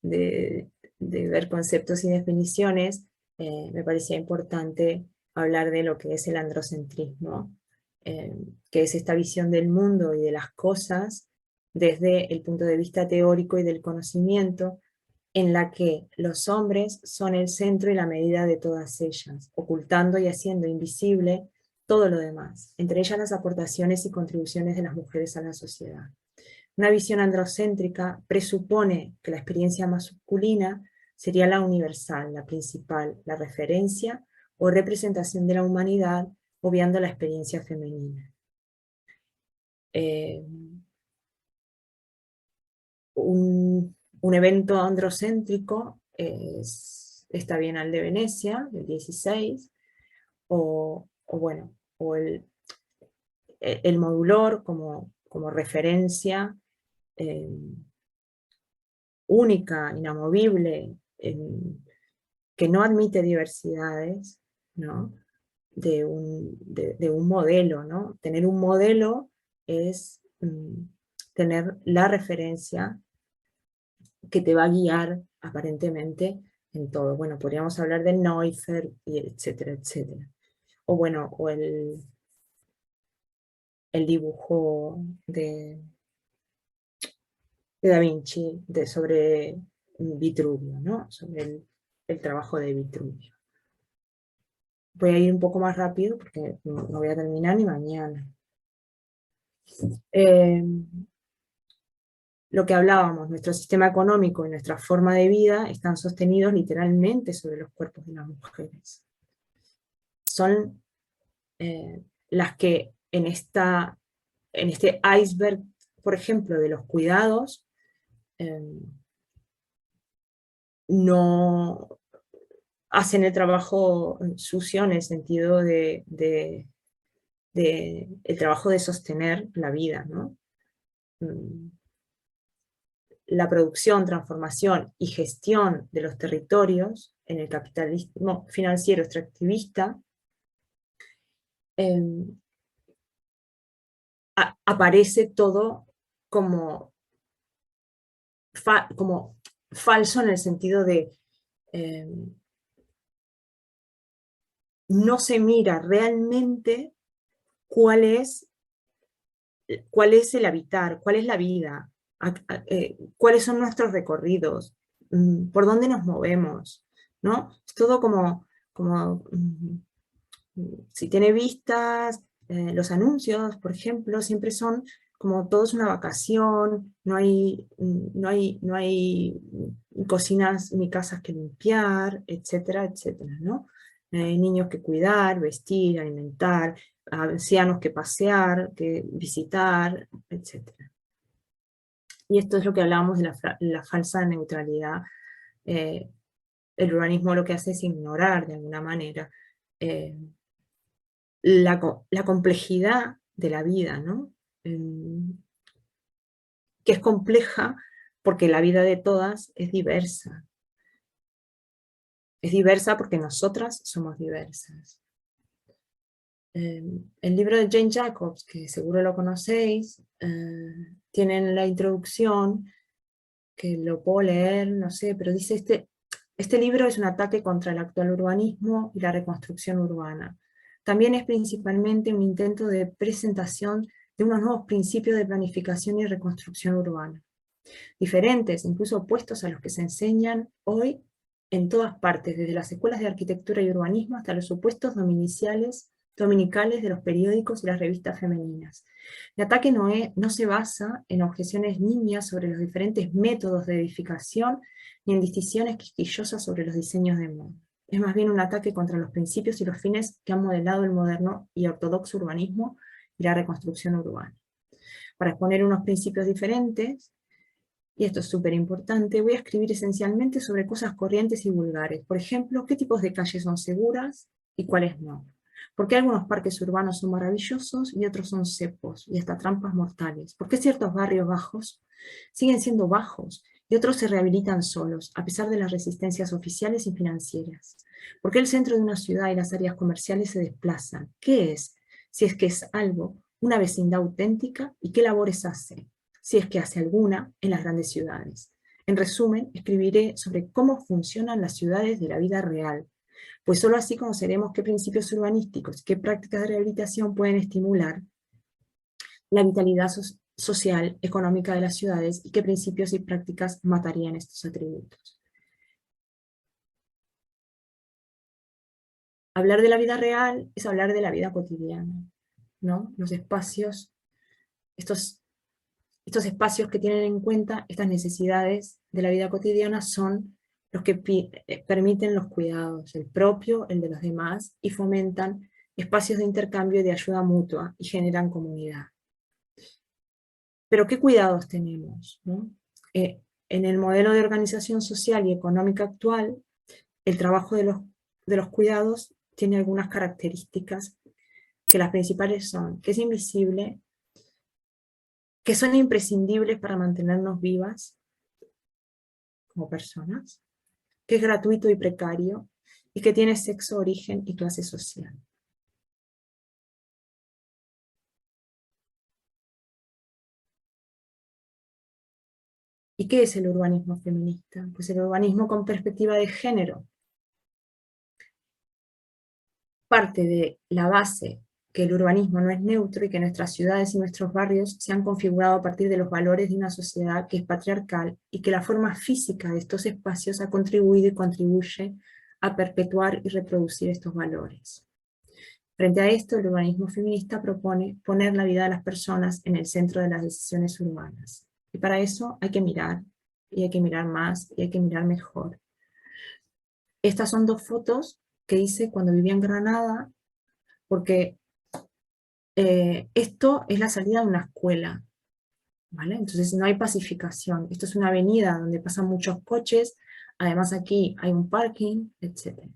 de ver conceptos y definiciones, me parecía importante hablar de lo que es el androcentrismo, que es esta visión del mundo y de las cosas desde el punto de vista teórico y del conocimiento, en la que los hombres son el centro y la medida de todas ellas, ocultando y haciendo invisible todo lo demás, entre ellas las aportaciones y contribuciones de las mujeres a la sociedad. Una visión androcéntrica presupone que la experiencia masculina sería la universal, la principal, la referencia o representación de la humanidad, obviando la experiencia femenina. Un evento androcéntrico está bien al de Venecia, del 16, o el modulor como referencia única, inamovible, que no admite diversidades, ¿no? de un modelo, ¿no? Tener un modelo es tener la referencia que te va a guiar aparentemente en todo. Bueno, podríamos hablar del Neusser, etcétera, etcétera. O bueno, o el dibujo de Da Vinci sobre Vitruvio, ¿no? Sobre el trabajo de Vitruvio. Voy a ir un poco más rápido porque no voy a terminar ni mañana. Lo que hablábamos, nuestro sistema económico y nuestra forma de vida están sostenidos literalmente sobre los cuerpos de las mujeres. Son las que en este iceberg, por ejemplo, de los cuidados, no hacen el trabajo sucio en el sentido de el trabajo de sostener la vida, ¿no? La producción, transformación y gestión de los territorios en el capitalismo financiero extractivista aparece todo como falso en el sentido de no se mira realmente cuál es el habitar, cuál es la vida, cuáles son nuestros recorridos, por dónde nos movemos, ¿no? Es todo como si tiene vistas, los anuncios, por ejemplo, siempre son como todos una vacación, no hay cocinas ni casas que limpiar, etcétera, etcétera, ¿no? Hay niños que cuidar, vestir, alimentar, ancianos que pasear, que visitar, etcétera. Y esto es lo que hablábamos de la falsa neutralidad. El urbanismo lo que hace es ignorar de alguna manera la complejidad de la vida, ¿no? Que es compleja porque la vida de todas es diversa. Es diversa porque nosotras somos diversas. El libro de Jane Jacobs, que seguro lo conocéis, tiene en la introducción, que lo puedo leer, no sé, pero dice este libro es un ataque contra el actual urbanismo y la reconstrucción urbana. También es principalmente un intento de presentación de unos nuevos principios de planificación y reconstrucción urbana, diferentes, incluso opuestos a los que se enseñan hoy en todas partes, desde las escuelas de arquitectura y urbanismo hasta los supuestos dominicales de los periódicos y las revistas femeninas. El ataque no se basa en objeciones nimias sobre los diferentes métodos de edificación ni en distinciones quisquillosas sobre los diseños de moda. Es más bien un ataque contra los principios y los fines que han modelado el moderno y ortodoxo urbanismo y la reconstrucción urbana. Para exponer unos principios diferentes, y esto es súper importante, voy a escribir esencialmente sobre cosas corrientes y vulgares. Por ejemplo, qué tipos de calles son seguras y cuáles no. ¿Por qué algunos parques urbanos son maravillosos y otros son cepos y hasta trampas mortales? ¿Por qué ciertos barrios bajos siguen siendo bajos y otros se rehabilitan solos, a pesar de las resistencias oficiales y financieras? ¿Por qué el centro de una ciudad y las áreas comerciales se desplazan? ¿Qué es? Si es que es algo, una vecindad auténtica, ¿y qué labores hace? Si es que hace alguna, en las grandes ciudades. En resumen, escribiré sobre cómo funcionan las ciudades de la vida real, pues solo así conoceremos qué principios urbanísticos y qué prácticas de rehabilitación pueden estimular la vitalidad social, económica de las ciudades y qué principios y prácticas matarían estos atributos. Hablar de la vida real es hablar de la vida cotidiana, ¿no? Los espacios, estos espacios que tienen en cuenta estas necesidades de la vida cotidiana son los que permiten los cuidados, el propio, el de los demás, y fomentan espacios de intercambio y de ayuda mutua, y generan comunidad. Pero ¿qué cuidados tenemos, ¿no? En el modelo de organización social y económica actual, el trabajo de los cuidados tiene algunas características, que las principales son que es invisible, que son imprescindibles para mantenernos vivas como personas, que es gratuito y precario, y que tiene sexo, origen y clase social. ¿Y qué es el urbanismo feminista? Pues el urbanismo con perspectiva de género parte de la base que el urbanismo no es neutro y que nuestras ciudades y nuestros barrios se han configurado a partir de los valores de una sociedad que es patriarcal y que la forma física de estos espacios ha contribuido y contribuye a perpetuar y reproducir estos valores. Frente a esto, el urbanismo feminista propone poner la vida de las personas en el centro de las decisiones urbanas. Y para eso hay que mirar, y hay que mirar más, y hay que mirar mejor. Estas son dos fotos que hice cuando vivía en Granada, porque esto es la salida de una escuela, ¿vale? Entonces no hay pacificación. Esto es una avenida donde pasan muchos coches, además aquí hay un parking, etc.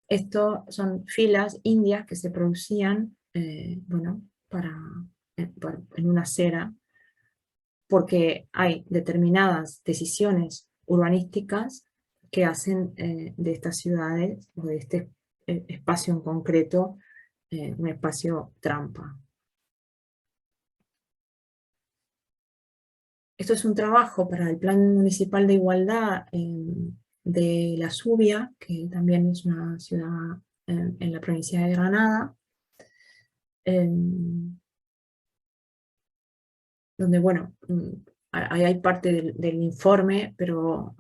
Esto son filas indias que se producían, bueno, en una acera, porque hay determinadas decisiones urbanísticas que hacen de estas ciudades, o de este espacio en concreto, un espacio trampa. Esto es un trabajo para el Plan Municipal de Igualdad de La Zubia, que también es una ciudad en la provincia de Granada, donde, bueno, ahí hay parte del informe, pero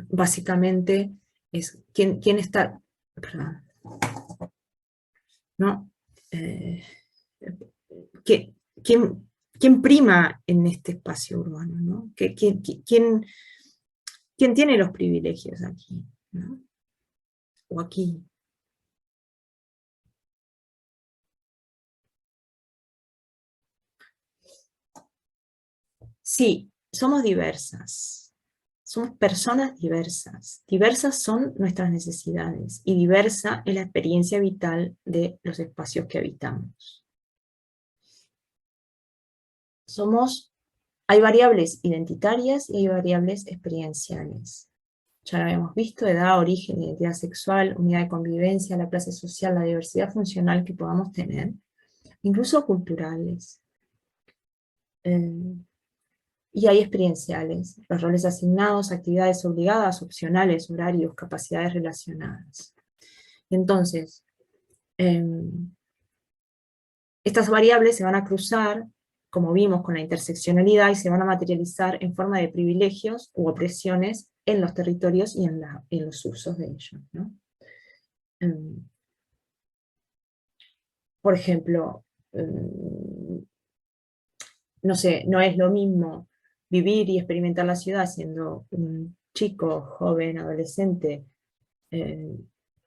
básicamente es quién está, perdón, ¿no? ¿Quién, quién prima en este espacio urbano, ¿no? ¿Quién tiene los privilegios aquí, ¿no? O aquí? Sí, somos diversas. Somos personas diversas. Diversas son nuestras necesidades y diversa es la experiencia vital de los espacios que habitamos. Hay variables identitarias y hay variables experienciales. ya lo habíamos visto, edad, origen, identidad sexual, unidad de convivencia, la clase social, la diversidad funcional que podamos tener, incluso culturales. Y hay experienciales, los roles asignados, actividades obligadas, opcionales, horarios, capacidades relacionadas. Entonces, estas variables se van a cruzar, como vimos, con la interseccionalidad y se van a materializar en forma de privilegios u opresiones en los territorios y en los usos de ellos, ¿no? Por ejemplo, no sé, no es lo mismo vivir y experimentar la ciudad siendo un chico, joven, adolescente,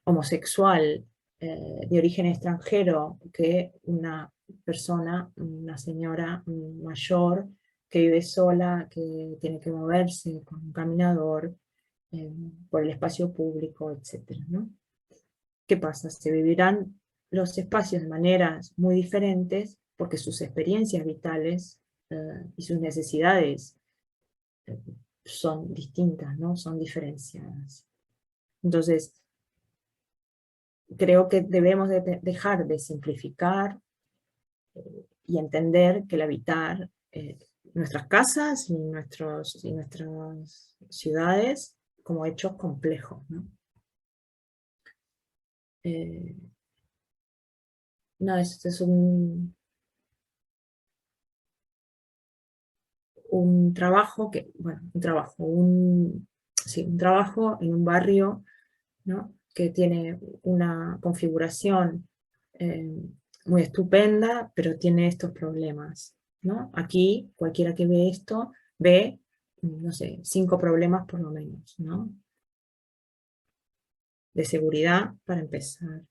homosexual, de origen extranjero, que una persona, una señora mayor, que vive sola, que tiene que moverse con un caminador, por el espacio público, etcétera, ¿no? ¿Qué pasa? Se vivirán los espacios de maneras muy diferentes porque sus experiencias vitales y sus necesidades eh, son distintas, ¿no? Son diferenciadas. Entonces, creo que debemos dejar de simplificar y entender que el habitar nuestras casas y nuestras ciudades como hechos complejos, ¿no? No, este es un trabajo que, bueno, sí, un trabajo en un barrio, ¿no? Que tiene una configuración muy estupenda, pero tiene estos problemas, ¿no? Aquí, cualquiera que ve esto, ve, no sé, 5 problemas por lo menos, ¿no? De seguridad, para empezar,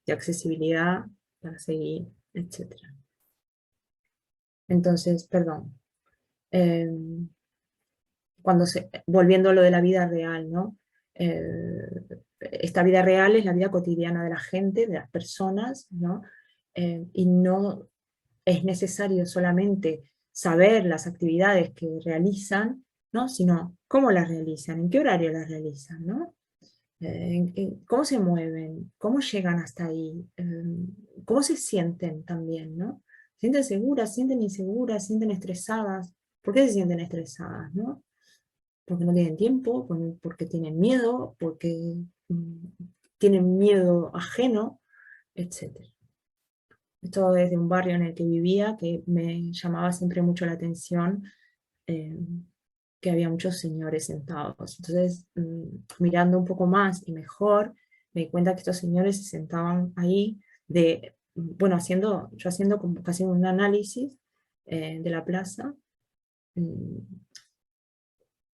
de accesibilidad, para seguir, etc. Entonces, perdón, volviendo a lo de la vida real, ¿no? Esta vida real es la vida cotidiana de la gente, de las personas, ¿no? Y no es necesario solamente saber las actividades que realizan, ¿no? Sino cómo las realizan, en qué horario las realizan, ¿no? Cómo se mueven, cómo llegan hasta ahí, cómo se sienten también, ¿no? ¿Sienten seguras, sienten inseguras, sienten estresadas? ¿Por qué se sienten estresadas, no? Porque no tienen tiempo, porque tienen miedo, porque tienen miedo ajeno, etc. Esto desde un barrio en el que vivía, que me llamaba siempre mucho la atención, que había muchos señores sentados. Entonces, mirando un poco más y mejor, me di cuenta que estos señores se sentaban ahí, bueno, yo haciendo como casi un análisis de la plaza,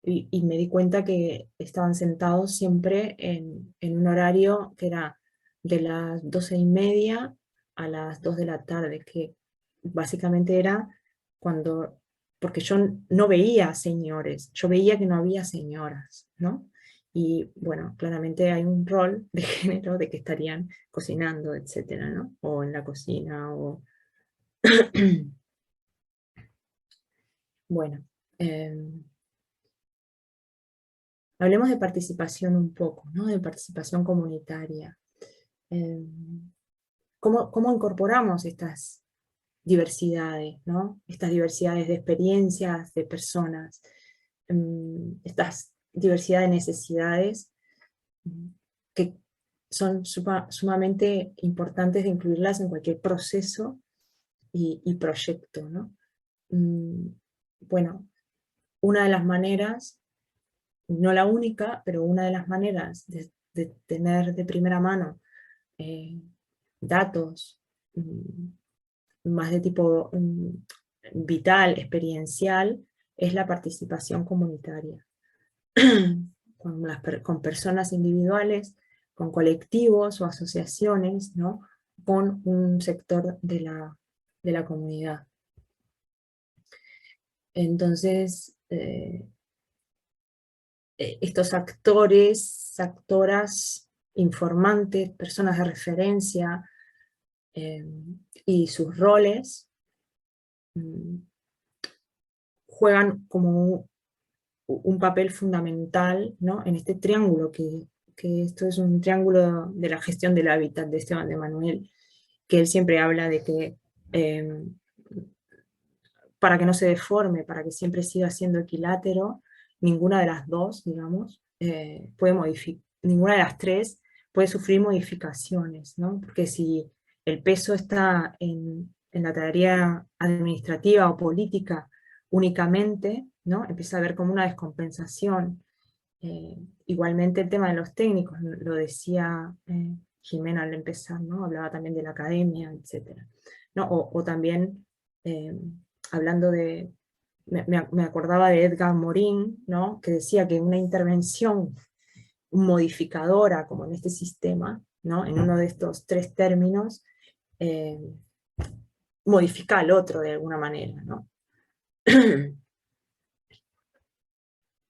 y me di cuenta que estaban sentados siempre en un horario que era de las 12:30 a las 2 de la tarde, que básicamente era cuando, porque yo no veía señores, yo veía que no había señoras, ¿no? Y bueno, claramente hay un rol de género de que estarían cocinando, etcétera, ¿no? O en la cocina, o... Bueno, hablemos de participación un poco, ¿no? De participación comunitaria. ¿Cómo incorporamos estas diversidades, ¿no? Estas diversidades de experiencias, de personas, estas diversidad de necesidades que son sumamente importantes de incluirlas en cualquier proceso y proyecto, ¿no? Bueno, una de las maneras, no la única, pero una de las maneras de tener de primera mano datos más de tipo vital, experiencial, es la participación comunitaria. Con personas individuales, con colectivos o asociaciones, ¿no? Con un sector de la comunidad. Entonces, estos actores, actoras, informantes, personas de referencia y sus roles juegan como un papel fundamental, ¿no?, en este triángulo, que esto es un triángulo de la gestión del hábitat de Esteban de Manuel, que él siempre habla de que para que no se deforme, para que siempre siga siendo equilátero, ninguna de las dos, digamos, ninguna de las tres puede sufrir modificaciones, ¿no? Porque si el peso está en la tarea administrativa o política únicamente, ¿no?, empieza a haber como una descompensación. Igualmente el tema de los técnicos, lo decía Jimena al empezar, ¿no?, hablaba también de la academia, etc. ¿No? O también, hablando de, me acordaba de Edgar Morin, ¿no?, que decía que una intervención modificadora, como en este sistema, ¿no?, en uno de estos tres términos, modifica al otro de alguna manera, ¿no?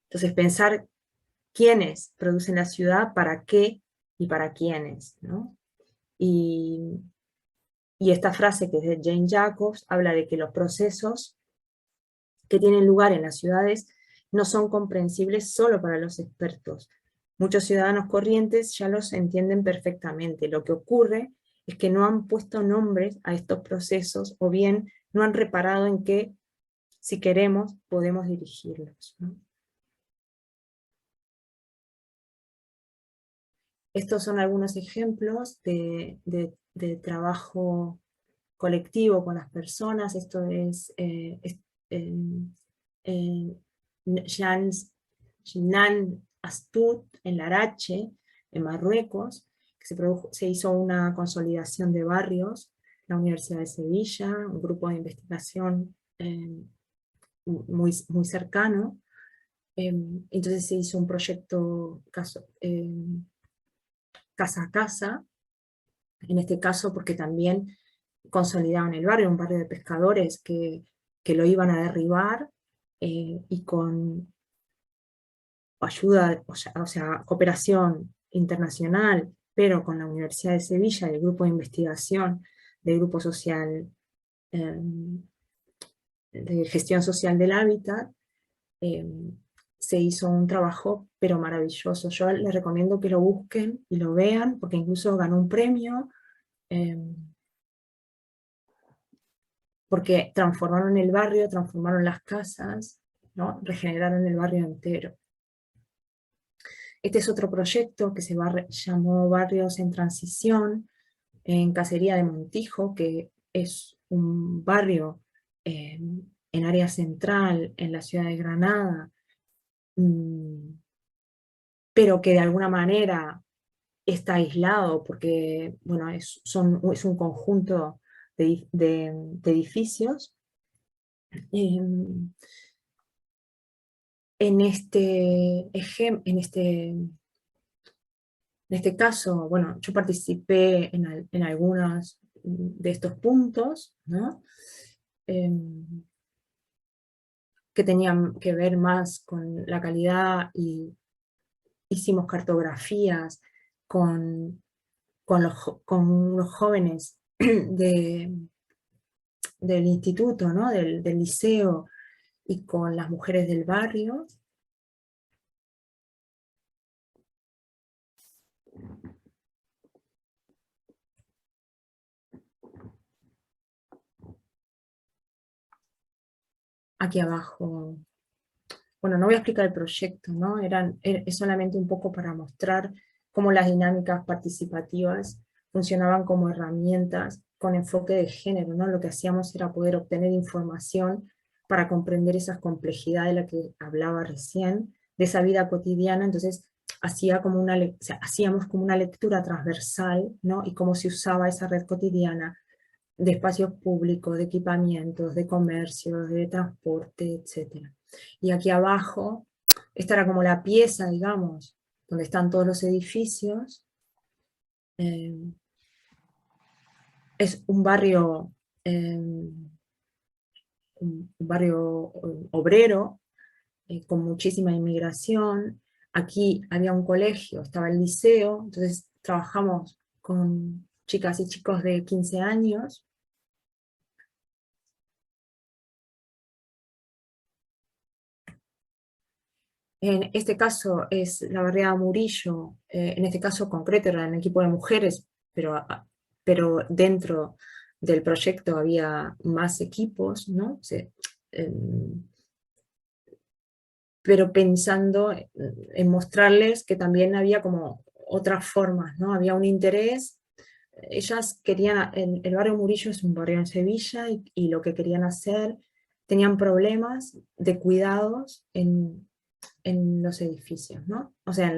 Entonces pensar quiénes producen la ciudad, para qué y para quiénes, ¿no? Y esta frase, que es de Jane Jacobs, habla de que los procesos que tienen lugar en las ciudades no son comprensibles solo para los expertos. Muchos ciudadanos corrientes ya los entienden perfectamente. Lo que ocurre es que no han puesto nombres a estos procesos, o bien no han reparado en que, si queremos, podemos dirigirlos, ¿no? Estos son algunos ejemplos de trabajo colectivo con las personas. Esto es en Jinan Astut, en Larache, en Marruecos, que se hizo una consolidación de barrios, la Universidad de Sevilla, un grupo de investigación muy cercano. Entonces se hizo un proyecto casa a casa, en este caso porque también consolidaban el barrio, un barrio de pescadores que lo iban a derribar, y con ayuda, o sea, cooperación internacional, pero con la Universidad de Sevilla y el grupo de investigación del Grupo Social de Gestión Social del Hábitat, se hizo un trabajo pero maravilloso. Yo les recomiendo que lo busquen y lo vean, porque incluso ganó un premio, porque transformaron el barrio, transformaron las casas, ¿no?, regeneraron el barrio entero. Este es otro proyecto que llamó Barrios en Transición, en Casería de Montijo, que es un barrio en área central, en la ciudad de Granada, pero que de alguna manera está aislado, porque bueno, es un conjunto de edificios. En este caso, bueno, yo participé en algunos de estos puntos, ¿no?, que tenían que ver más con la calidad, y hicimos cartografías con los jóvenes del instituto, ¿no?, del liceo, y con las mujeres del barrio. Aquí abajo, bueno, no voy a explicar el proyecto, ¿no? Es solamente un poco para mostrar cómo las dinámicas participativas funcionaban como herramientas con enfoque de género, ¿no? Lo que hacíamos era poder obtener información para comprender esas complejidades de la que hablaba recién, de esa vida cotidiana. Entonces hacíamos como una lectura transversal, ¿no?, y cómo se usaba esa red cotidiana de espacios públicos, de equipamientos, de comercios, de transporte, etc. Y aquí abajo, esta era como la pieza, digamos, donde están todos los edificios. Es un barrio, obrero, con muchísima inmigración. Aquí había un colegio, estaba el liceo, entonces trabajamos con chicas y chicos de 15 años, En este caso es la barriada Murillo, en este caso concreto era un equipo de mujeres, pero dentro del proyecto había más equipos, ¿no? Pero pensando en mostrarles que también había como otras formas, ¿no? Había un interés. Ellas querían, el barrio Murillo es un barrio en Sevilla y lo que querían hacer, tenían problemas de cuidados en los edificios, ¿no? O sea,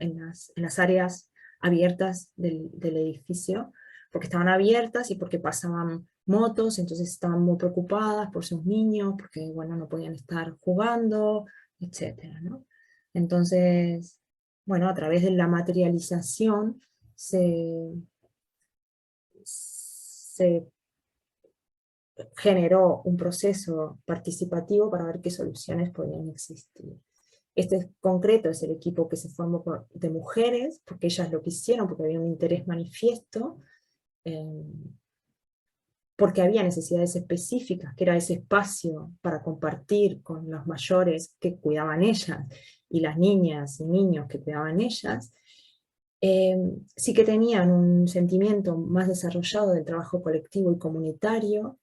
en las áreas abiertas del edificio, porque estaban abiertas y porque pasaban motos, entonces estaban muy preocupadas por sus niños, porque, bueno, no podían estar jugando, etcétera, ¿no? Entonces, bueno, a través de la materialización se generó un proceso participativo para ver qué soluciones podían existir. Este concreto es el equipo que se formó de mujeres, porque ellas lo quisieron, porque había un interés manifiesto, porque había necesidades específicas, que era ese espacio para compartir con los mayores que cuidaban ellas, y las niñas y niños que cuidaban ellas. Sí que tenían un sentimiento más desarrollado del trabajo colectivo y comunitario,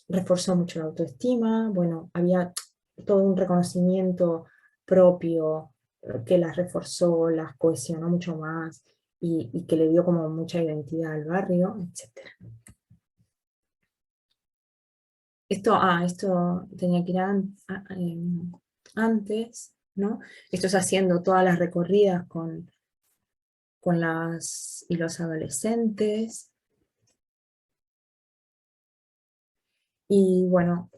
reforzó mucho la autoestima, bueno, había todo un reconocimiento propio que las reforzó, las cohesionó mucho más y que le dio como mucha identidad al barrio, etc. Esto tenía que ir antes, ¿no? Esto es haciendo todas las recorridas con las y los adolescentes. Y bueno,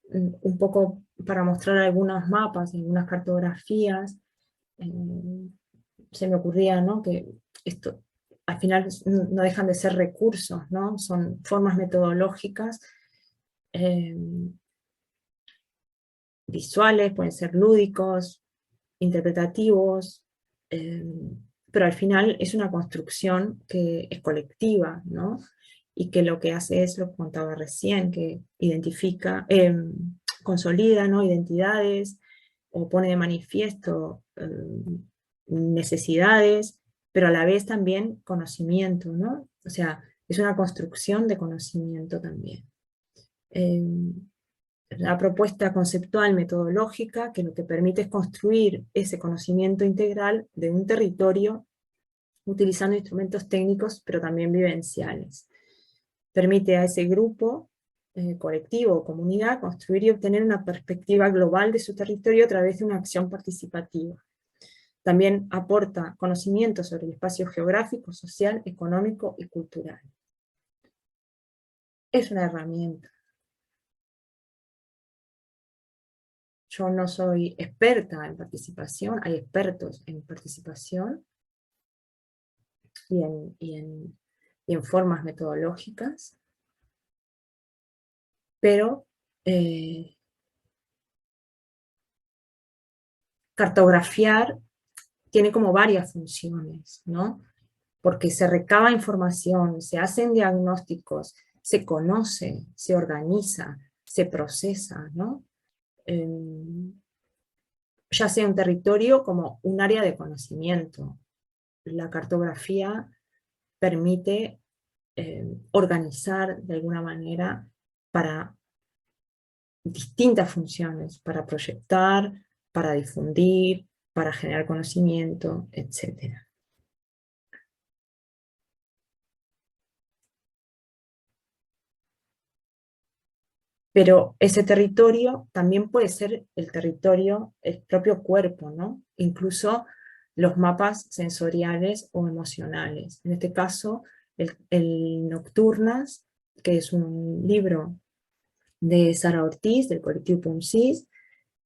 un poco para mostrar algunos mapas, algunas cartografías, se me ocurría, ¿no?, que esto al final no dejan de ser recursos, ¿no? Son formas metodológicas eh, visuales, pueden ser lúdicos, interpretativos, eh, pero al final es una construcción que es colectiva, ¿no? Y que lo que hace es, lo que contaba recién, que identifica, consolida, ¿no?, identidades, o pone de manifiesto necesidades, pero a la vez también conocimiento, ¿no? O sea, es una construcción de conocimiento también. La propuesta conceptual metodológica que lo que permite es construir ese conocimiento integral de un territorio utilizando instrumentos técnicos pero también vivenciales. Permite a ese grupo, colectivo o comunidad, construir y obtener una perspectiva global de su territorio a través de una acción participativa. También aporta conocimiento sobre el espacio geográfico, social, económico y cultural. Es una herramienta. Yo no soy experta en participación, hay expertos en participación y en formas metodológicas, pero cartografiar tiene como varias funciones, ¿no? Porque se recaba información, se hacen diagnósticos, se conoce, se organiza, se procesa, ¿no? Ya sea un territorio como un área de conocimiento. La cartografía permite organizar de alguna manera para distintas funciones, para proyectar, para difundir, para generar conocimiento, etc. Pero ese territorio también puede ser el territorio, el propio cuerpo, ¿no? Incluso los mapas sensoriales o emocionales. En este caso, el Nocturnas, que es un libro de Sara Ortiz, del colectivo Punsis,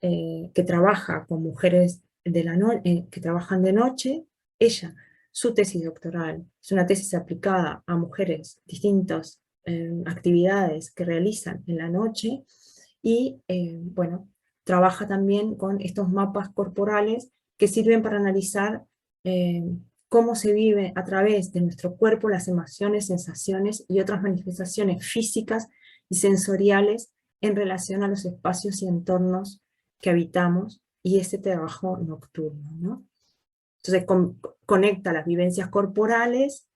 que trabaja con mujeres que trabajan de noche. Ella, su tesis doctoral, es una tesis aplicada a mujeres distintas actividades que realizan en la noche, y bueno, trabaja también con estos mapas corporales que sirven para analizar cómo se vive a través de nuestro cuerpo las emociones, sensaciones y otras manifestaciones físicas y sensoriales en relación a los espacios y entornos que habitamos y ese trabajo nocturno, ¿no? Entonces conecta las vivencias corporales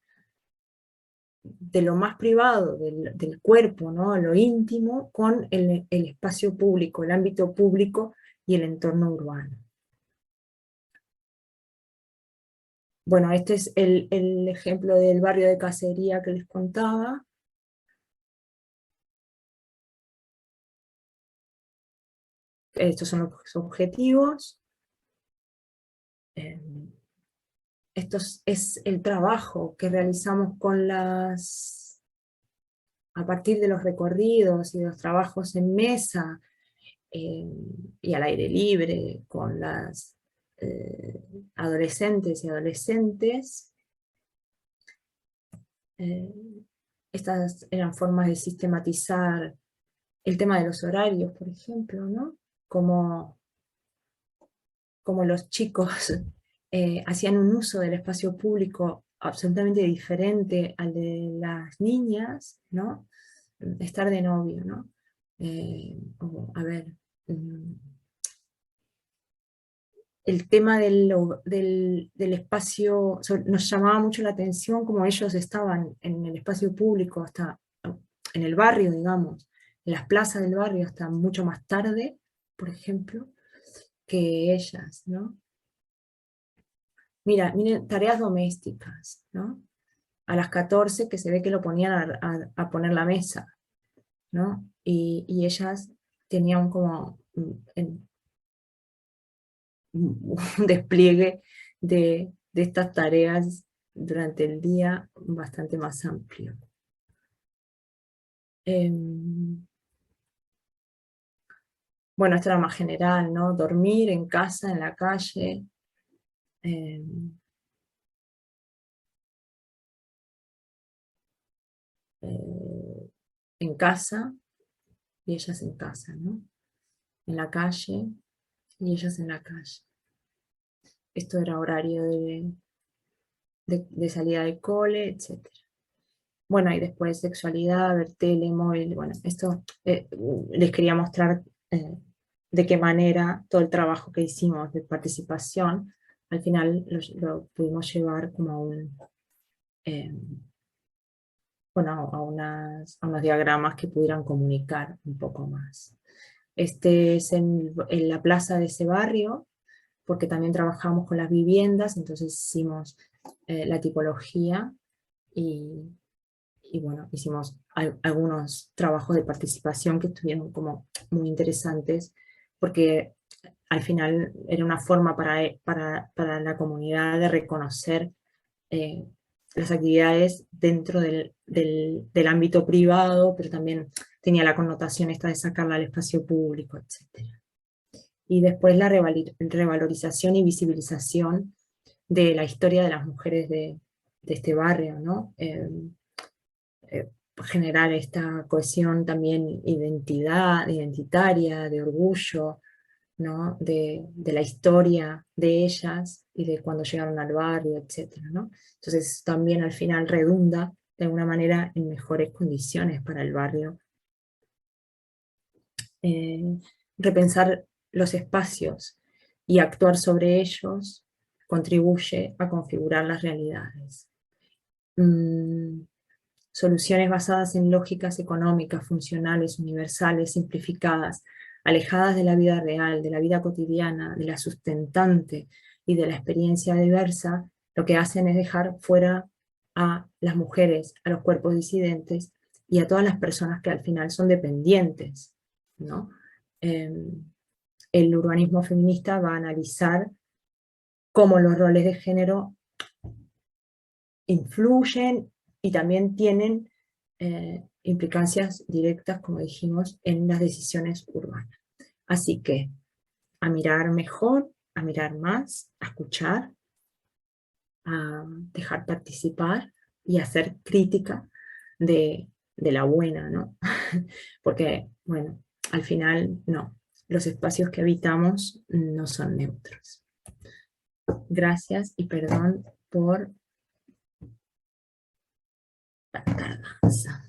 de lo más privado del cuerpo, ¿no? Lo íntimo, con el espacio público, el ámbito público y el entorno urbano. Bueno, este es el ejemplo del barrio de Cacería que les contaba. Estos son los objetivos. Esto es el trabajo que realizamos a partir de los recorridos y de los trabajos en mesa y al aire libre con las adolescentes y adolescentes. Estas eran formas de sistematizar el tema de los horarios, por ejemplo, ¿no? Como los chicos hacían un uso del espacio público absolutamente diferente al de las niñas, ¿no? Estar de novio, ¿no? A ver, el tema del espacio, nos llamaba mucho la atención como ellos estaban en el espacio público, hasta en el barrio, digamos, en las plazas del barrio hasta mucho más tarde, por ejemplo, que ellas, ¿no? Miren, tareas domésticas, ¿no? A las 14 que se ve que lo ponían a poner la mesa, ¿no? Y ellas tenían como un despliegue de estas tareas durante el día bastante más amplio. Bueno, esto era más general, ¿no? Dormir en casa, en la calle. En casa, y ellas en casa, ¿no? En la calle, y ellas en la calle. Esto era horario de salida de cole, etc. Bueno, y después sexualidad, ver tele, móvil, bueno, esto les quería mostrar de qué manera todo el trabajo que hicimos de participación, al final lo pudimos llevar como a bueno, a unos diagramas que pudieran comunicar un poco más. Este es en la plaza de ese barrio, porque también trabajamos con las viviendas, entonces hicimos la tipología y bueno, hicimos algunos trabajos de participación que estuvieron como muy interesantes, porque al final era una forma para la comunidad de reconocer las actividades dentro del ámbito privado, pero también tenía la connotación esta de sacarla al espacio público, etc. Y después la revalorización y visibilización de la historia de las mujeres de este barrio, ¿no? Generar esta cohesión también identitaria, de orgullo, ¿no? de la historia de ellas y de cuando llegaron al barrio, etc., ¿no? Entonces también al final redunda de alguna manera en mejores condiciones para el barrio. Repensar los espacios y actuar sobre ellos contribuye a configurar las realidades. Soluciones basadas en lógicas económicas, funcionales, universales, simplificadas, alejadas de la vida real, de la vida cotidiana, de la sustentante y de la experiencia diversa, lo que hacen es dejar fuera a las mujeres, a los cuerpos disidentes y a todas las personas que al final son dependientes, ¿no? El urbanismo feminista va a analizar cómo los roles de género influyen y también tienen implicancias directas, como dijimos, en las decisiones urbanas. Así que a mirar mejor, a mirar más, a escuchar, a dejar participar y a hacer crítica de la buena, ¿no? Porque, bueno, al final, no, los espacios que habitamos no son neutros. Gracias y perdón por la tardanza.